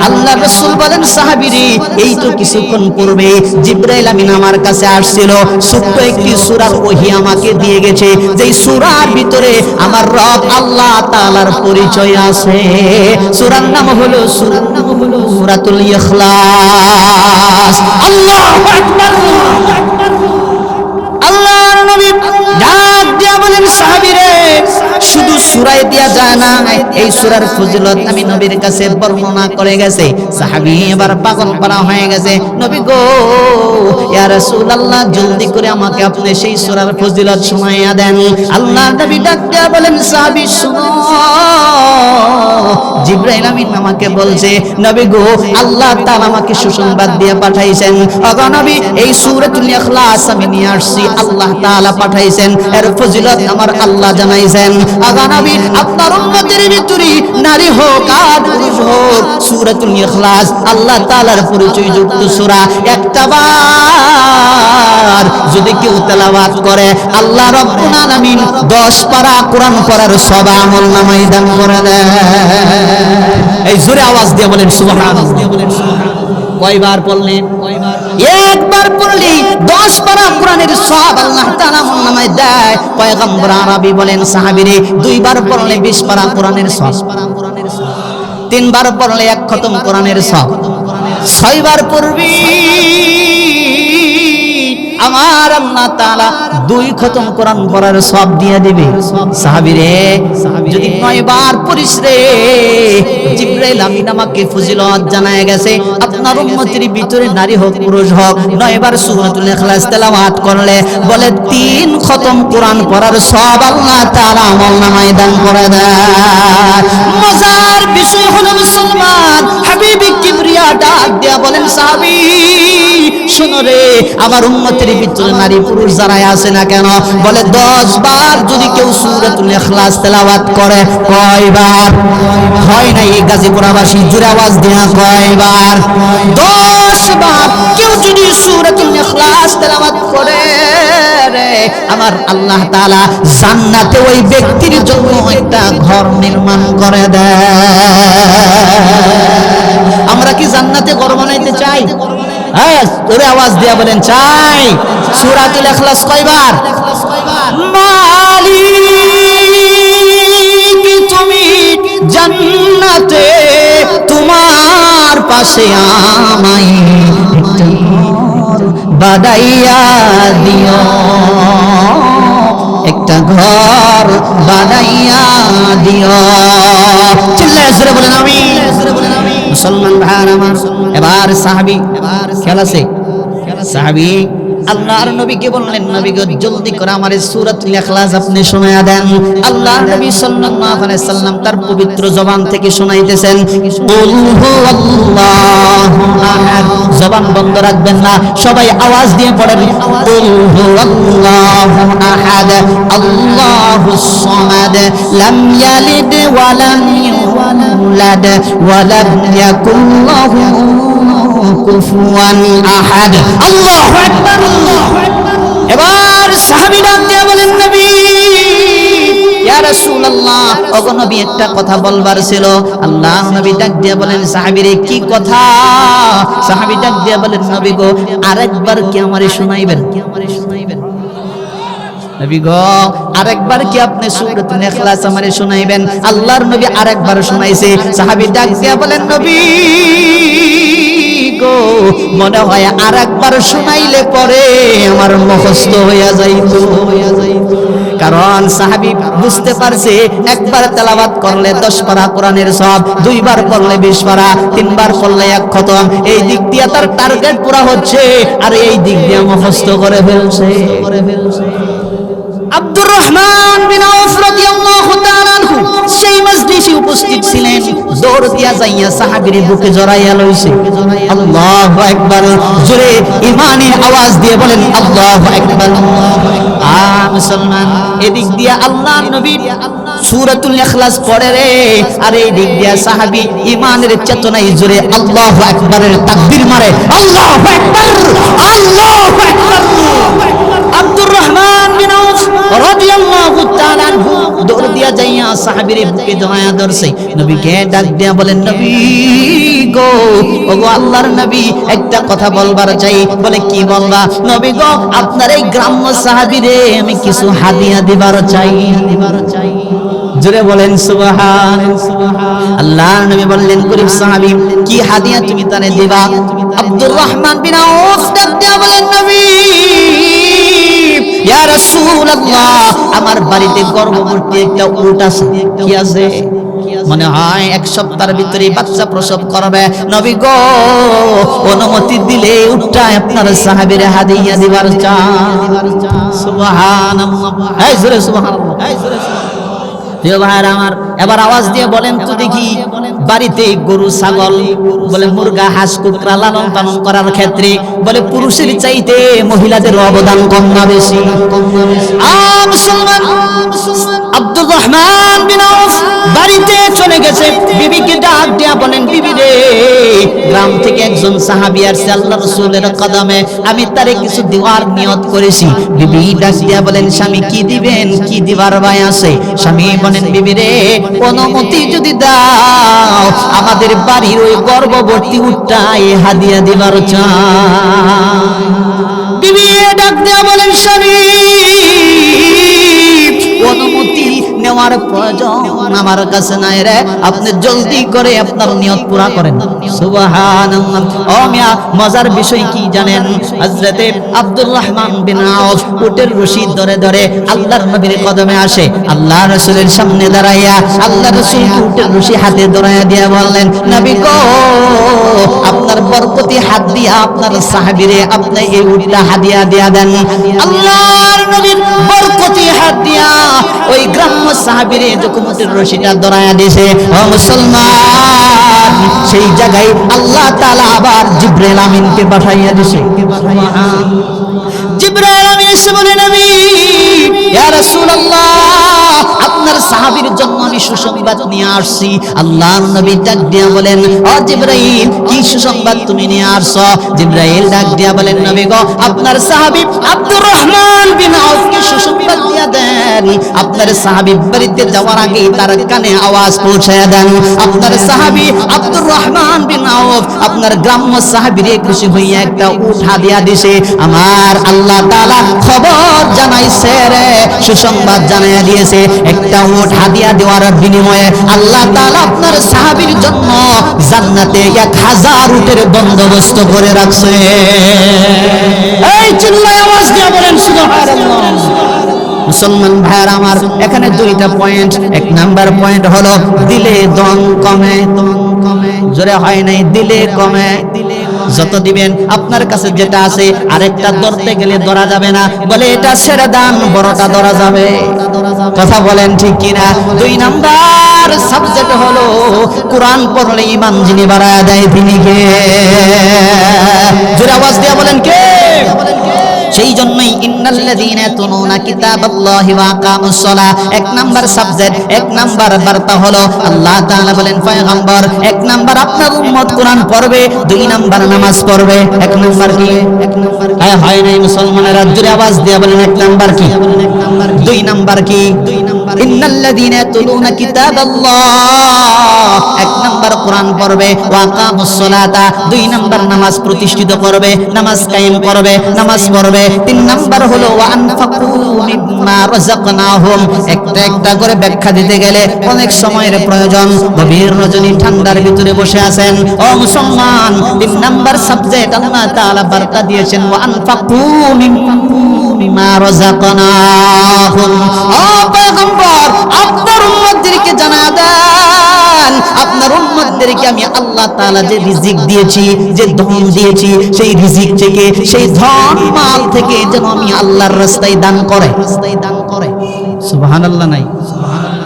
[SPEAKER 1] আল্লাহর রাসূল বলেন, সাহাবীরে এই তো কিছুক্ষণ পূর্বে জিবরাইল আমিন আমার কাছে আসছিল, ছোট্ট একটি সূরার ওহী আমাকে দিয়ে গেছে, যেই সূরার ভিতরে আমার রব আল্লাহ তাআলার পরিচয় আছে। সূরার নাম হলো সূরাতুল ইখলাস। আল্লাহু আকবার। আল্লাহর নবী ডাক দিয়া বলেন, সাহাবীরে শুধু সূরায় দিয়া যায় না, এই সূরার ফজিলত আমি নবীর কাছে বর্ণনা করে গেছে। সাহাবী এবার পাগল পারা হয়ে গেছে, নবী গো ইয়া রাসূলুল্লাহ জলদি করে আমাকে আপনি সেই সূরার ফজিলত শোনাইয়া দেন। আল্লাহর নবী ডাক দিয়া বলেন, সাহাবী শুনো, জিবরাইল আমিন আমাকে বলছে, নবী গো আল্লাহ তাআলা আমাকে সুসংবাদ দিয়ে পাঠাইছেন। ওগো নবী এই সূরাতুল ইখলাস আমি নিয়ে আসছি, আল্লাহ তাআলা পাঠাইছেন, এর ফজিলত আমার আল্লাহ জানাইছেন। ওগো নবী আপনার উম্মতের ভিতরে নারী হোক আর পুরুষ হোক, সূরাতুল ইখলাস আল্লাহ তাআলার পরিচয়যুক্ত সূরা একটা বার যদি কেউ তেলাওয়াত করে, আল্লাহ রাব্বুল আলামিন 10 পারা কোরআন পড়ার সওয়াব আমলনামায় দান করে দেয়। এই জোরে আওয়াজ দিয়ে বলেন সুবহানাল্লাহ। কয়বার পড়লেন? একবার পড়লেই 10 পারা কোরআনের সওয়াব আল্লাহ তাআলা আমলনামায় দেয়। পয়গম্বর আরবি বলেন, সাহাবীরে 2 বার পড়লে 20 পারা কোরআনের সওয়াব, 3 বার পড়লে 1 খতম কোরআনের সওয়াব, 6 বার পড়বি আমার আল্লাহ তাআলা 2 খতম কোরআন পড়ার সওয়াব দিয়ে দিবে। সাহাবীরে যদি 9 বার পড়িস রে, জিবরাইল আমিন আমাকে ফজিলত জানায় গেছে, আপনার উম্মতের ভিতরে নারী হোক পুরুষ হোক 9 বার সূরাতুল ইখলাস তেলাওয়াত করলে বলে 3 খতম কোরআন পড়ার সওয়াব আল্লাহ তাআলা আমলনামায় দান করে দেয়। মজার বিষয় হলো মুসলমান হাবিব কিবরিয়া ডাক দিয়া বলেন, সাহাবী শোনো রে, আমার উম্মতের ভিতরে নারী পুরুষ যারা আছে না কেন, বলে 10 বার যদি কেউ সূরাতুল ইখলাস তেলাওয়াত করে। কয়বার? হয় নাই গাজীপুরবাসী জোরে আওয়াজ দিয়া কয়বার? 10 বার কেউ যদি সূরাতুল ইখলাস তেলাওয়াত করে রে, আমার আল্লাহ তাআলা জান্নাতে ওই ব্যক্তির জন্য একটা ঘর নির্মাণ করে দেয়। আমরা কি জান্নাতে ঘর বানাইতে চাই? হ্যাঁ, জোরে আওয়াজ দিয়া বলেন চাই। সূরাতুল ইখলাস কয়বার? মালিক তুমি জান্নাতে তোমার পাশে আমায় একটা ঘর বানাইয়া দিও, একটা ঘর বানাইয়া দিও। চিল্লায় জোরে বলেন আমিন। মুসলমান ভাইরা আমার, এবার সাহাবী খেয়াল আছে, সাহাবী আল্লাহর নবীকে বললেন, নবী গো জলদি করে আমারে সূরাতুল ইখলাস আপনি শোনায়া দেন। আল্লাহর নবী সাল্লাল্লাহু আলাইহি সাল্লাম তার পবিত্র জবান থেকে শোনাইতেছেন, কুল হুয়াল্লাহু আহাদ। জবান বন্ধ রাখবেন না, সবাই আওয়াজ দিয়ে পড়েন, কুল হুয়াল্লাহু আহাদ আল্লাহুস সামাদ লাম ইয়ালিদ ওয়া লাম ইউলাদ ওয়া লাম ইয়াকুল লাহু কুফুয়ান আহাদ। আল্লাহু আকবার। এবার সাহাবী ডাক দিয়ে বলেন, নবী ইয়া রাসূলুল্লাহ, ওগো নবী একটা কথা বলবার ছিল। আল্লাহর নবী ডাক দিয়ে বলেন, সাহাবীরে কি কথা? সাহাবী ডাক দিয়ে বলেন, নবী গো আরেকবার কি আমারে শুনাইবেন? নবী গো আরেকবার কি আপনি সূরাতুল ইখলাস আমারে শুনাইবেন? আল্লাহর নবী আরেকবার শুনাইছে। সাহাবী ডাক দিয়ে বলেন, নবী গো মনে হয় আরেকবার শুনাইলে পরে আমার মুখস্থ হইয়া যাইতো। কারণ সাহাবী বুঝতে পারছে একবার তেলাওয়াত করলে 10 পারা কোরআনের সওয়াব, দুইবার পড়লে 20 পারা, তিনবার পড়লে 1 খতম। এই দিক দিয়ে তার টার্গেট পুরা হচ্ছে, আর এই দিক দিয়ে মুখস্থ করে ফেলছে। আব্দুর রহমান বিন আউফ রাদিয়াল্লাহু তাআলা আনহু সেই মজলিসে উপস্থিত ছিলেন। দৌড় দিয়া যাইয়া সাহাবীর বুকে জড়াইয়া লইছে। আল্লাহু আকবার, জোরে ঈমানের আওয়াজ দিয়ে বলেন আল্লাহু আকবার। মুসলমান, এদিক দিয়া আল্লাহর নবী সূরাতুল ইখলাস পড়ে রে, আর এই দিক দিয়া সাহাবী ঈমানের চেতনায় জোরে আল্লাহু আকবারের তাকবীর মারে। আল্লাহু আকবার, আল্লাহু আকবার। আব্দুর রহমান বিন আউফ রাদিয়াল্লাহু তাআলা আনহু দৌড় দিয়া যাইয়া সাহাবীর বুকে জড়ায়া ধরছে। নবীকে ডাক দিয়া বলেন, নবী গো, ওগো আল্লাহর নবী, একটা কথা বলবার চাই। বলে কি বলবা? নবী গো, আপনার এই গ্রাম্য সাহাবীরে আমি কিছু হাদিয়া দিবার চাই। জোরে বলেন সুবহান। আল্লাহর নবী বললেন, গরীব সাহাবী, কি হাদিয়া তুমি তারে দিবা? আব্দুর রহমান বিন আউফ ডাক দিয়া বলেন, নবী ইয়া রাসূলুল্লাহ, আমার বাড়িতে গর্ভবতী একটা উট আছে। কি আছে? মনে হয় 1 সপ্তাহের ভিতরে বাচ্চা প্রসব করবে। নবী গো, অনুমতি দিলে উটটা আপনার সাহাবীরে হাদিয়া দিবার চাই। সুবহানাল্লাহ, এই জোরে সুবহানাল্লাহ, এই জোরে সুবহানাল্লাহ। প্রিয় ভাইরা আমার, এবার আওয়াজ দিয়ে বলেন তো দেখি, বাড়িতে গরু ছাগল বলে মুরগা হাঁস কুকরা লালন পালন করার ক্ষেত্রে বলে পুরুষের চাইতে মহিলাদের অবদান কম না বেশি? মুসলমান, আব্দুর রহমান বিন আউফ বাড়িতে চলে গেছে। বিবিকে ডাক দিয়া বলেন, বিবি রে, গ্রাম থেকে একজন সাহাবী আসছে আল্লাহর রাসূলের কদমে, আমি তারে কিছু দেওয়ার নিয়ত করেছি। বিবি ডাক দিয়া বলেন, স্বামী কি দিবেন? কি দিবার ভাই আছে? স্বামী বলেন, বিবি রে, অনুমতি যদি দাও আমাদের বাড়ির ওই গর্ভবতী উটটাই হাদিয়া দিবার চাই। বিবি ডাক দিয়া বলেন, স্বামী অনুমতি নেওয়ার প্রয়োজন আমার কাছে নাই রে, আপনি জলদি করে আপনার নিয়ত পুরা করেন। সুবহানাল্লাহ। ও মিয়া, মজার বিষয় কি জানেন? হযরতে আব্দুর রহমান বিন আউফ উটের রশি ধরে ধরে আল্লাহর নবীর কদমে আসে। আল্লাহর রাসূলের সামনে দাঁড়াইয়া আল্লাহর রাসূল উটের রশি হাতে ধরায়া দিয়া বললেন, নবী গো, আপনার বরকতি হাত দিয়া আপনার সাহাবীরে আপনি এই উটটা হাদিয়া দিয়া দেন। আল্লাহর নবীর বরকতি হাত দিয়া ওই গ্রাম্য সাহাবীরে যখন উটের রশিটা ধরায়া দিয়েছে, ও মুসলমান, সেই জায়গায় আল্লাহ তাআলা আবার জিবরাইল আমিনকে পাঠাইয়া দিয়েছে। জিবরাইল আমিন এসে বলে, নবী ইয়া রাসূলুল্লাহ, আপনার সাহাবীর জন্য আমি সুসংবাদ নিয়ে আসছি। আল্লাহর নবী ডাক দিয়া বলেন, ও জিবরাইল, কি সুসংবাদ তুমি নিয়ে আসছো? জিবরাইল ডাক দিয়া বলেন, নবী গো, আপনার সাহাবী আব্দুর রহমান বিন আউফকে সুসংবাদ দিয়া দেন, আপনার সাহাবী বাড়িতে যাওয়ার আগে তার কানে আওয়াজ পৌঁছায়া দেন, আপনার সাহাবী আব্দুর রহমান বিন আউফ আপনার গ্রাম্য সাহাবীরে খুশি হইয়া একটা উট হাদিয়া দিয়েছে। আমার আল্লাহ তাআলা খবর জানাইছে রে, সুসংবাদ জানাইয়া দিয়েছে, একটা উট হাদিয়া দেওয়ার বিনিময়ে আল্লাহ তাআলা আপনার সাহাবীর জন্য জান্নাতে 1000 উটের বন্দোবস্ত করে রাখছে। এই চিল্লায় আওয়াজ দিয়ে বলেন সুবহানাল্লাহ। মুসলমান ভাইরা আমার, এখানে দুইটা পয়েন্ট। 1 নাম্বার পয়েন্ট হলো দিলে দম কমে। জোরে হয় নাই, দিলে কমে। যত দিবেন আপনার কাছে যেটা আছে আরেকটা ধরতে গেলে ধরা যাবে না, বলে এটা ছেড়ে দান, বড়টা ধরা যাবে। কথা বলেন ঠিক কিনা? 2 নাম্বার সাবজেক্ট হলো কোরআন পড়লে ঈমান যিনি বাড়ায় দেয় তিনি কে? জোরে আওয়াজ দিয়ে বলেন কে? সেই জন্যই ইন্নাল্লাযীনা ইয়াতুলুনা কিতাবাল্লাহি ওয়া আকামুস সালাহ 1 নাম্বার সাবজেক্ট, 1 নাম্বার বার্তা হলো আল্লাহ তাআলা বলেন পয়গম্বর 1 নাম্বার আপনার উম্মত কোরআন পড়বে, 2 নাম্বার নামাজ পড়বে। 1 নাম্বার কি? হয় নাই মুসলমানেরা, জোরে আওয়াজ দিয়ে বলেন 1 নাম্বার কি? 2 নাম্বার কি? ইন্নাল্লাযীনা ইয়াতুলুনা কিতাবাল্লাহ 1 নাম্বার কোরআন পড়বে, ওয়া আকামুস সালাতা 2 নাম্বার নামাজ প্রতিষ্ঠিত করবে, নামাজ কায়েম করবে, নামাজ পড়বে। 3 নাম্বার হলো ওয়া আনফাকু মিম্মা রাযাকনাহুম। একটা একটা করে ব্যাখ্যা দিতে গেলে অনেক সময়ের প্রয়োজন। গভীর রজনী ঠান্ডার ভিতরে বসে আছেন ও মুসলমান, 3 নাম্বার সাবজেক্ট আল্লাহ তাআলা বার্তা দিয়েছেন ওয়া আনফাকু মিম্মা রাযাকনাহুম। ও পয়গম্বর, আপনার উম্মতদেরকে জানা দেন, আপনার উম্মতদেরকে আমি আল্লাহ তাআলা যে রিজিক দিয়েছি, যে ধন দিয়েছি, সেই রিজিক থেকে, সেই ধন মাল থেকে যেন আমি আল্লাহর রাস্তায় দান করে। সুবহানাল্লাহ নাই?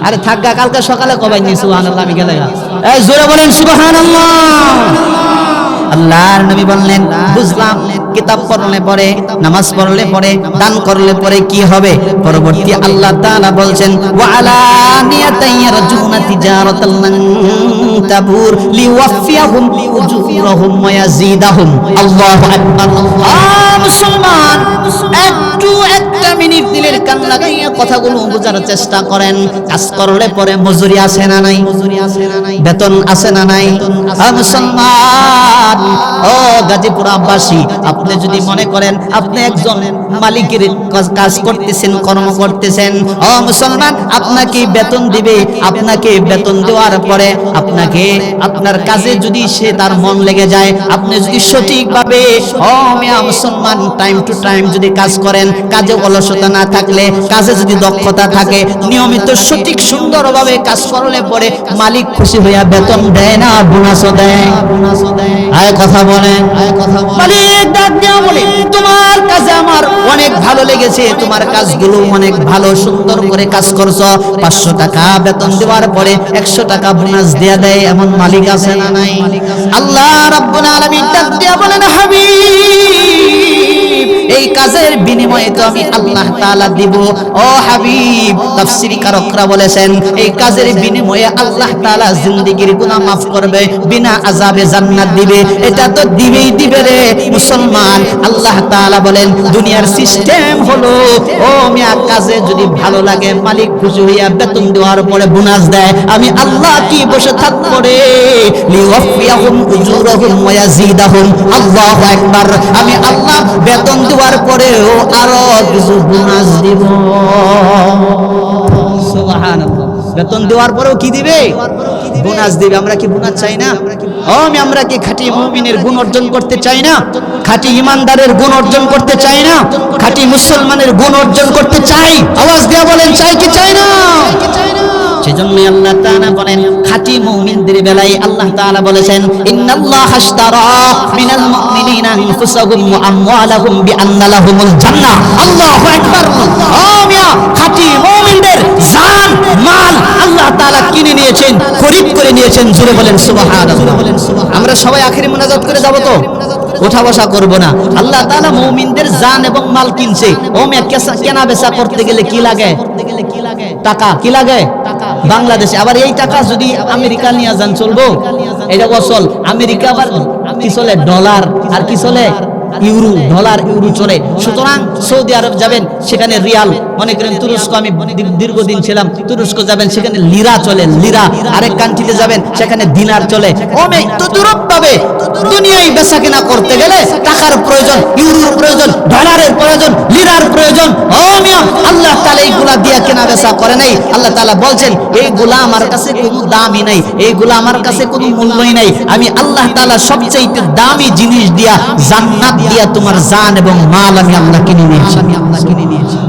[SPEAKER 1] আরে থাকা কালকে সকালে কবাই নি সুবহানাল্লাহ, আমি গেলে এই জোরে বলেন সুবহানাল্লাহ। আল্লাহর নবী বললেন, বুঝলাম কিতাব পড়লে পরে, নামাজ পড়লে পরে, দান করলে পরে কি হবে। পরবর্তী আল্লাহ তাআলা বলছেন, ওয়া আলানিয়াতান ইয়ারজুনা তিজারাতান লান তাবুর লিওয়াফিয়াহুম উজুরহুম ওয়া ইয়াজিদাহুম। আল্লাহু আকবার। মুসলমান, একটু একটা মিনিট দিলের কান লাগাইয়া কথাগুলো বোঝার চেষ্টা করেন। কাজ করলে পরে মজুরি আছে না নাই? বেতন আছে না নাই? মুসলমান, ও গাজীপুরবাসী, আপনি যদি মনে করেন আপনি একজন মালিকের কাজ করতেছেন, কর্ম করতেছেন, ও মুসলমান, আপনাকে বেতন দিবে। আপনাকে বেতন দেওয়ার পরে আপনাকে আপনার কাজে যদি সে তার মন লেগে যায়, আপনি যদি সঠিকভাবে, ও মিয়া মুসলমান, টাইম টু টাইম যদি কাজ করেন, কাজে অলসতা না থাকলে, কাজে যদি দক্ষতা থাকে, নিয়মিত সঠিক সুন্দরভাবে কাজ করলে পরে মালিক খুশি হইয়া বেতন দেয় না, বোনাসও দেয়। আয় কথা বলেন, মালিক ডাক দিয়া বলে, তোমার কাজে আমার অনেক ভালো লেগেছে, তোমার কাজগুলো অনেক ভালো, সুন্দর করে কাজ করছো। 500 টাকা বেতন দেওয়ার পরে 100 টাকা বোনাস দেয়া দেয়, এমন মালিক আছে না নাই? আল্লাহ রাব্বুল আলামিন ডাক দিয়া বলেন, হাবিব, এই কাজের বিনিময়ে তো আমি আল্লাহ তাআলা দিব। ও হাবিব, তাফসীরি কারকরা বলেছেন, এই কাজের বিনিময়ে আল্লাহ তাআলা জিন্দেগীর গুনাহ মাফ করবে, বিনা আযাবে জান্নাত দিবে। এটা তো দিবেই দিবে রে মুসলমান। আল্লাহ তাআলা বলেন, দুনিয়ার সিস্টেম হলো, ও মিয়া, কাজে যদি ভালো লাগে, মালিক খুশি হইয়া বেতন দেওয়ার পরে বোনাস দেয়, আমি আল্লাহ কি বসে থাকবো রে? লিওয়াফিয়াহুম উজুরহুম ওয়া ইয়াজিদাহুম। আল্লাহু আকবার। আমি আল্লাহ বেতন দেওয়ার পরেও আরো কিছু বোনাস দিব। সুবহানাল্লাহ। বেতন দেওয়ার পরেও কি দিবে? বোনাস দিবে। আমরা কি বোনাস চাই না? আমরা কি খাঁটি মুমিনের গুণ অর্জন করতে চাই না? খাঁটি ইমানদারের গুণ অর্জন করতে চাই না? খাঁটি মুসলমানের গুণ অর্জন করতে চাই? আওয়াজ দিয়ে বলেন, চাই কি চাই না? সেজন্য আল্লাহ তাআলা বলেন, খাঁটি মুমিনদের বেলায় আল্লাহ তাআলা বলেছেন, ইন্নাল্লাহা আশতারা মিনাল মুমিনিনা আনফুসাহুম ওয়া আমওয়ালাহুম বিআন্না লাহুমুল জান্নাহ। আল্লাহু আকবার। খাঁটি মুমিনদের জান মাল আল্লাহ তাআলা কিনে নিয়েছেন, খরিদ করে নিয়েছেন। জোরে বলেন সুবহানাল্লাহ। আমরা সবাই আখিরি মুনাজাত করে যাব তো? ওঠা বসা করব না। আল্লাহ তাআলা মুমিনদের জান এবং মাল কিনছে। কেনা বেচা করতে গেলে কি লাগে? টাকা। কি লাগে? বাংলাদেশে। আবার এই টাকা যদি আমেরিকা নিয়ে যান চলবো? এটা অসল। আমেরিকা আবার কি চলে? ডলার। আর কি চলে? ইউরো। ডলার ইউরো চলে। সুতরাং সৌদি আরব যাবেন, সেখানে রিয়াল। মনে করেন তুরস্ক, আমি দীর্ঘদিন ছিলাম, তুরস্ক যাবেন, সেখানে লিরা চলে, লিরা। আরেক কান্ট্রিতে যাবেন, সেখানে দিনার চলে। তদ্রূপ ভাবে দুনিয়ায় বেচা কেনা করতে গেলে টাকার প্রয়োজন, ইউরোর প্রয়োজন, ডলারের প্রয়োজন, লিরার প্রয়োজন। আল্লাহ তাআলা এইগুলা দিয়া কেনা বেচা করে নাই। আল্লাহ তাআলা বলছেন, এইগুলা আমার কাছে কোনো দামই নাই, এইগুলা আমার কাছে কোনো মূল্যই নাই। আমি আল্লাহ তাআলা সবচেয়ে দামি জিনিস দিয়া, জান্নাত দিয়া তোমার জান এবং মাল আমি আল্লাহ কিনে নিয়েছি।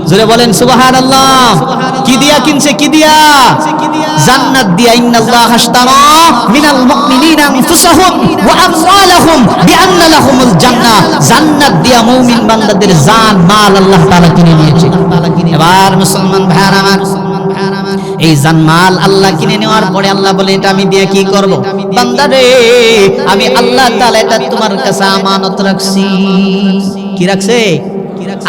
[SPEAKER 1] জোরে বলেন সুবহানাল্লাহ। কি দিয়া কিনছে? কি দিয়া? জান্নাত দিয়া। ইন্নাল্লাহা আশতারা মিনাল মুমিনিনা আনফুসাহুম ওয়া আমওয়ালাহুম বিআন্না লাহুমুল জান্নাহ। জান্নাত দিয়া মুমিন বান্দাদের জান মাল আল্লাহ তাআলা কিনে নিয়েছে। এবার মুসলমান ভাইরা আমার, এই জানমাল আল্লাহ কিনে নেওয়ার পরে আল্লাহ বলে, এটা আমি দিয়ে কি করব? বান্দা রে, আমি আল্লাহ তাআলা এটা তোমার কাছে আমানত রাখছি। কি রাখছে?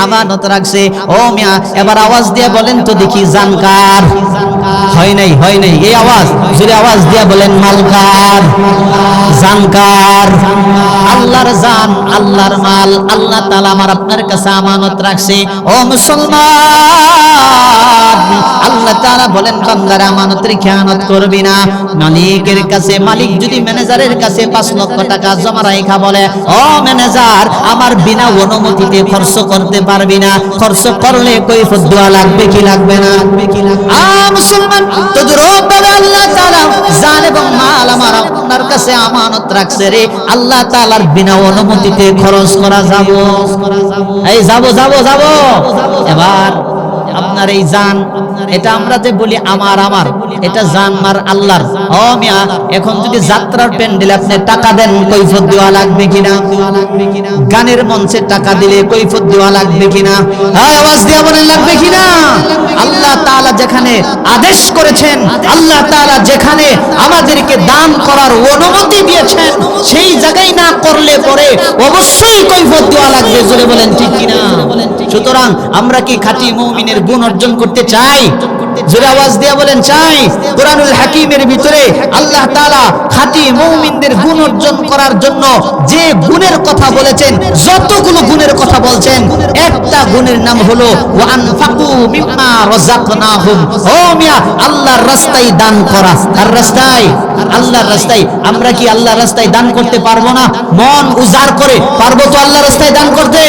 [SPEAKER 1] আমানত রাখছে। ও মিয়া, এবার আওয়াজ দিয়ে বলেন তো দেখি, জানকার? হয় নাই, হয় নাই। এই আওয়াজ জোরে আওয়াজ দিয়ে বলেন, মালকার? জানকার? আল্লাহর জান, আল্লাহর মাল আল্লাহ তাআলা আমার আপনার কাছে আমানত রাখছে। ও মুসলমান, আল্লাহ তাআলা বলেন, বান্দারা আমানতের খেয়ানত করবি না। মালিকের কাছে, মালিক যদি ম্যানেজারের কাছে 5 লক্ষ টাকা জমা রাখা বলে, ও ম্যানেজার, আমার বিনা অনুমতিতে খরচ করতে পারবি না। খরচ করলে কৈফিয়ত দেওয়া লাগবে কি লাগবে না? মুসলমান, তদ্রূপ ভাবে আল্লাহ তাআলা জান এবং মাল আমার আপনার কাছে কাছে আমানত রাখছে রে, আল্লাহ তাআলার বিনা অনুমতিতে খরচ করা যাব? এই যাব যাব যাব। এবার আপনার এই জান, এটা আমরা যে বলি আমার আমার, এটা জান মার আল্লাহর। ও মিয়া, এখন যদি যাত্রার প্যান্ডেলে আপনি টাকা দেন, কৈফিয়ত দেওয়া লাগবে কিনা? গানের মঞ্চে টাকা দিলে কৈফিয়ত দেওয়া লাগবে কিনা? হ্যাঁ, আওয়াজ দিয়ে বলেন লাগবে কিনা? আল্লাহ তাআলা যেখানে আদেশ করেছেন, আল্লাহ তাআলা যেখানে আমাদেরকে দান করার অনুমতি দিয়েছেন, সেই জায়গায় না করলে পরে অবশ্যই কৈফিয়ত দেওয়া লাগবে। জোরে বলেন ঠিক কিনা? সুতরাং আমরা কি খাঁটি মুমিনের গুণ অর্জন করতে চাই? জোরে আওয়াজ দিয়ে বলেন চাই। কোরআনুল হাকিমের ভিতরে আল্লাহ তাআলা খাঁটি মুমিনদের গুণ অর্জন করার জন্য যে গুণের কথা বলেছেন, যতগুলো গুণের কথা বলছেন, একটা গুণের নাম হলো ওয়া আনফাকু মিম্মা রাযাকনাহুম। ও মিয়া, আল্লাহর রাস্তায় দান করা। আর রাস্তায়, আল্লাহর রাস্তায় আমরা কি আল্লাহর রাস্তায় দান করতে পারবো না? মন উজাড় করে পারবো তো আল্লাহর রাস্তায় দান করতে?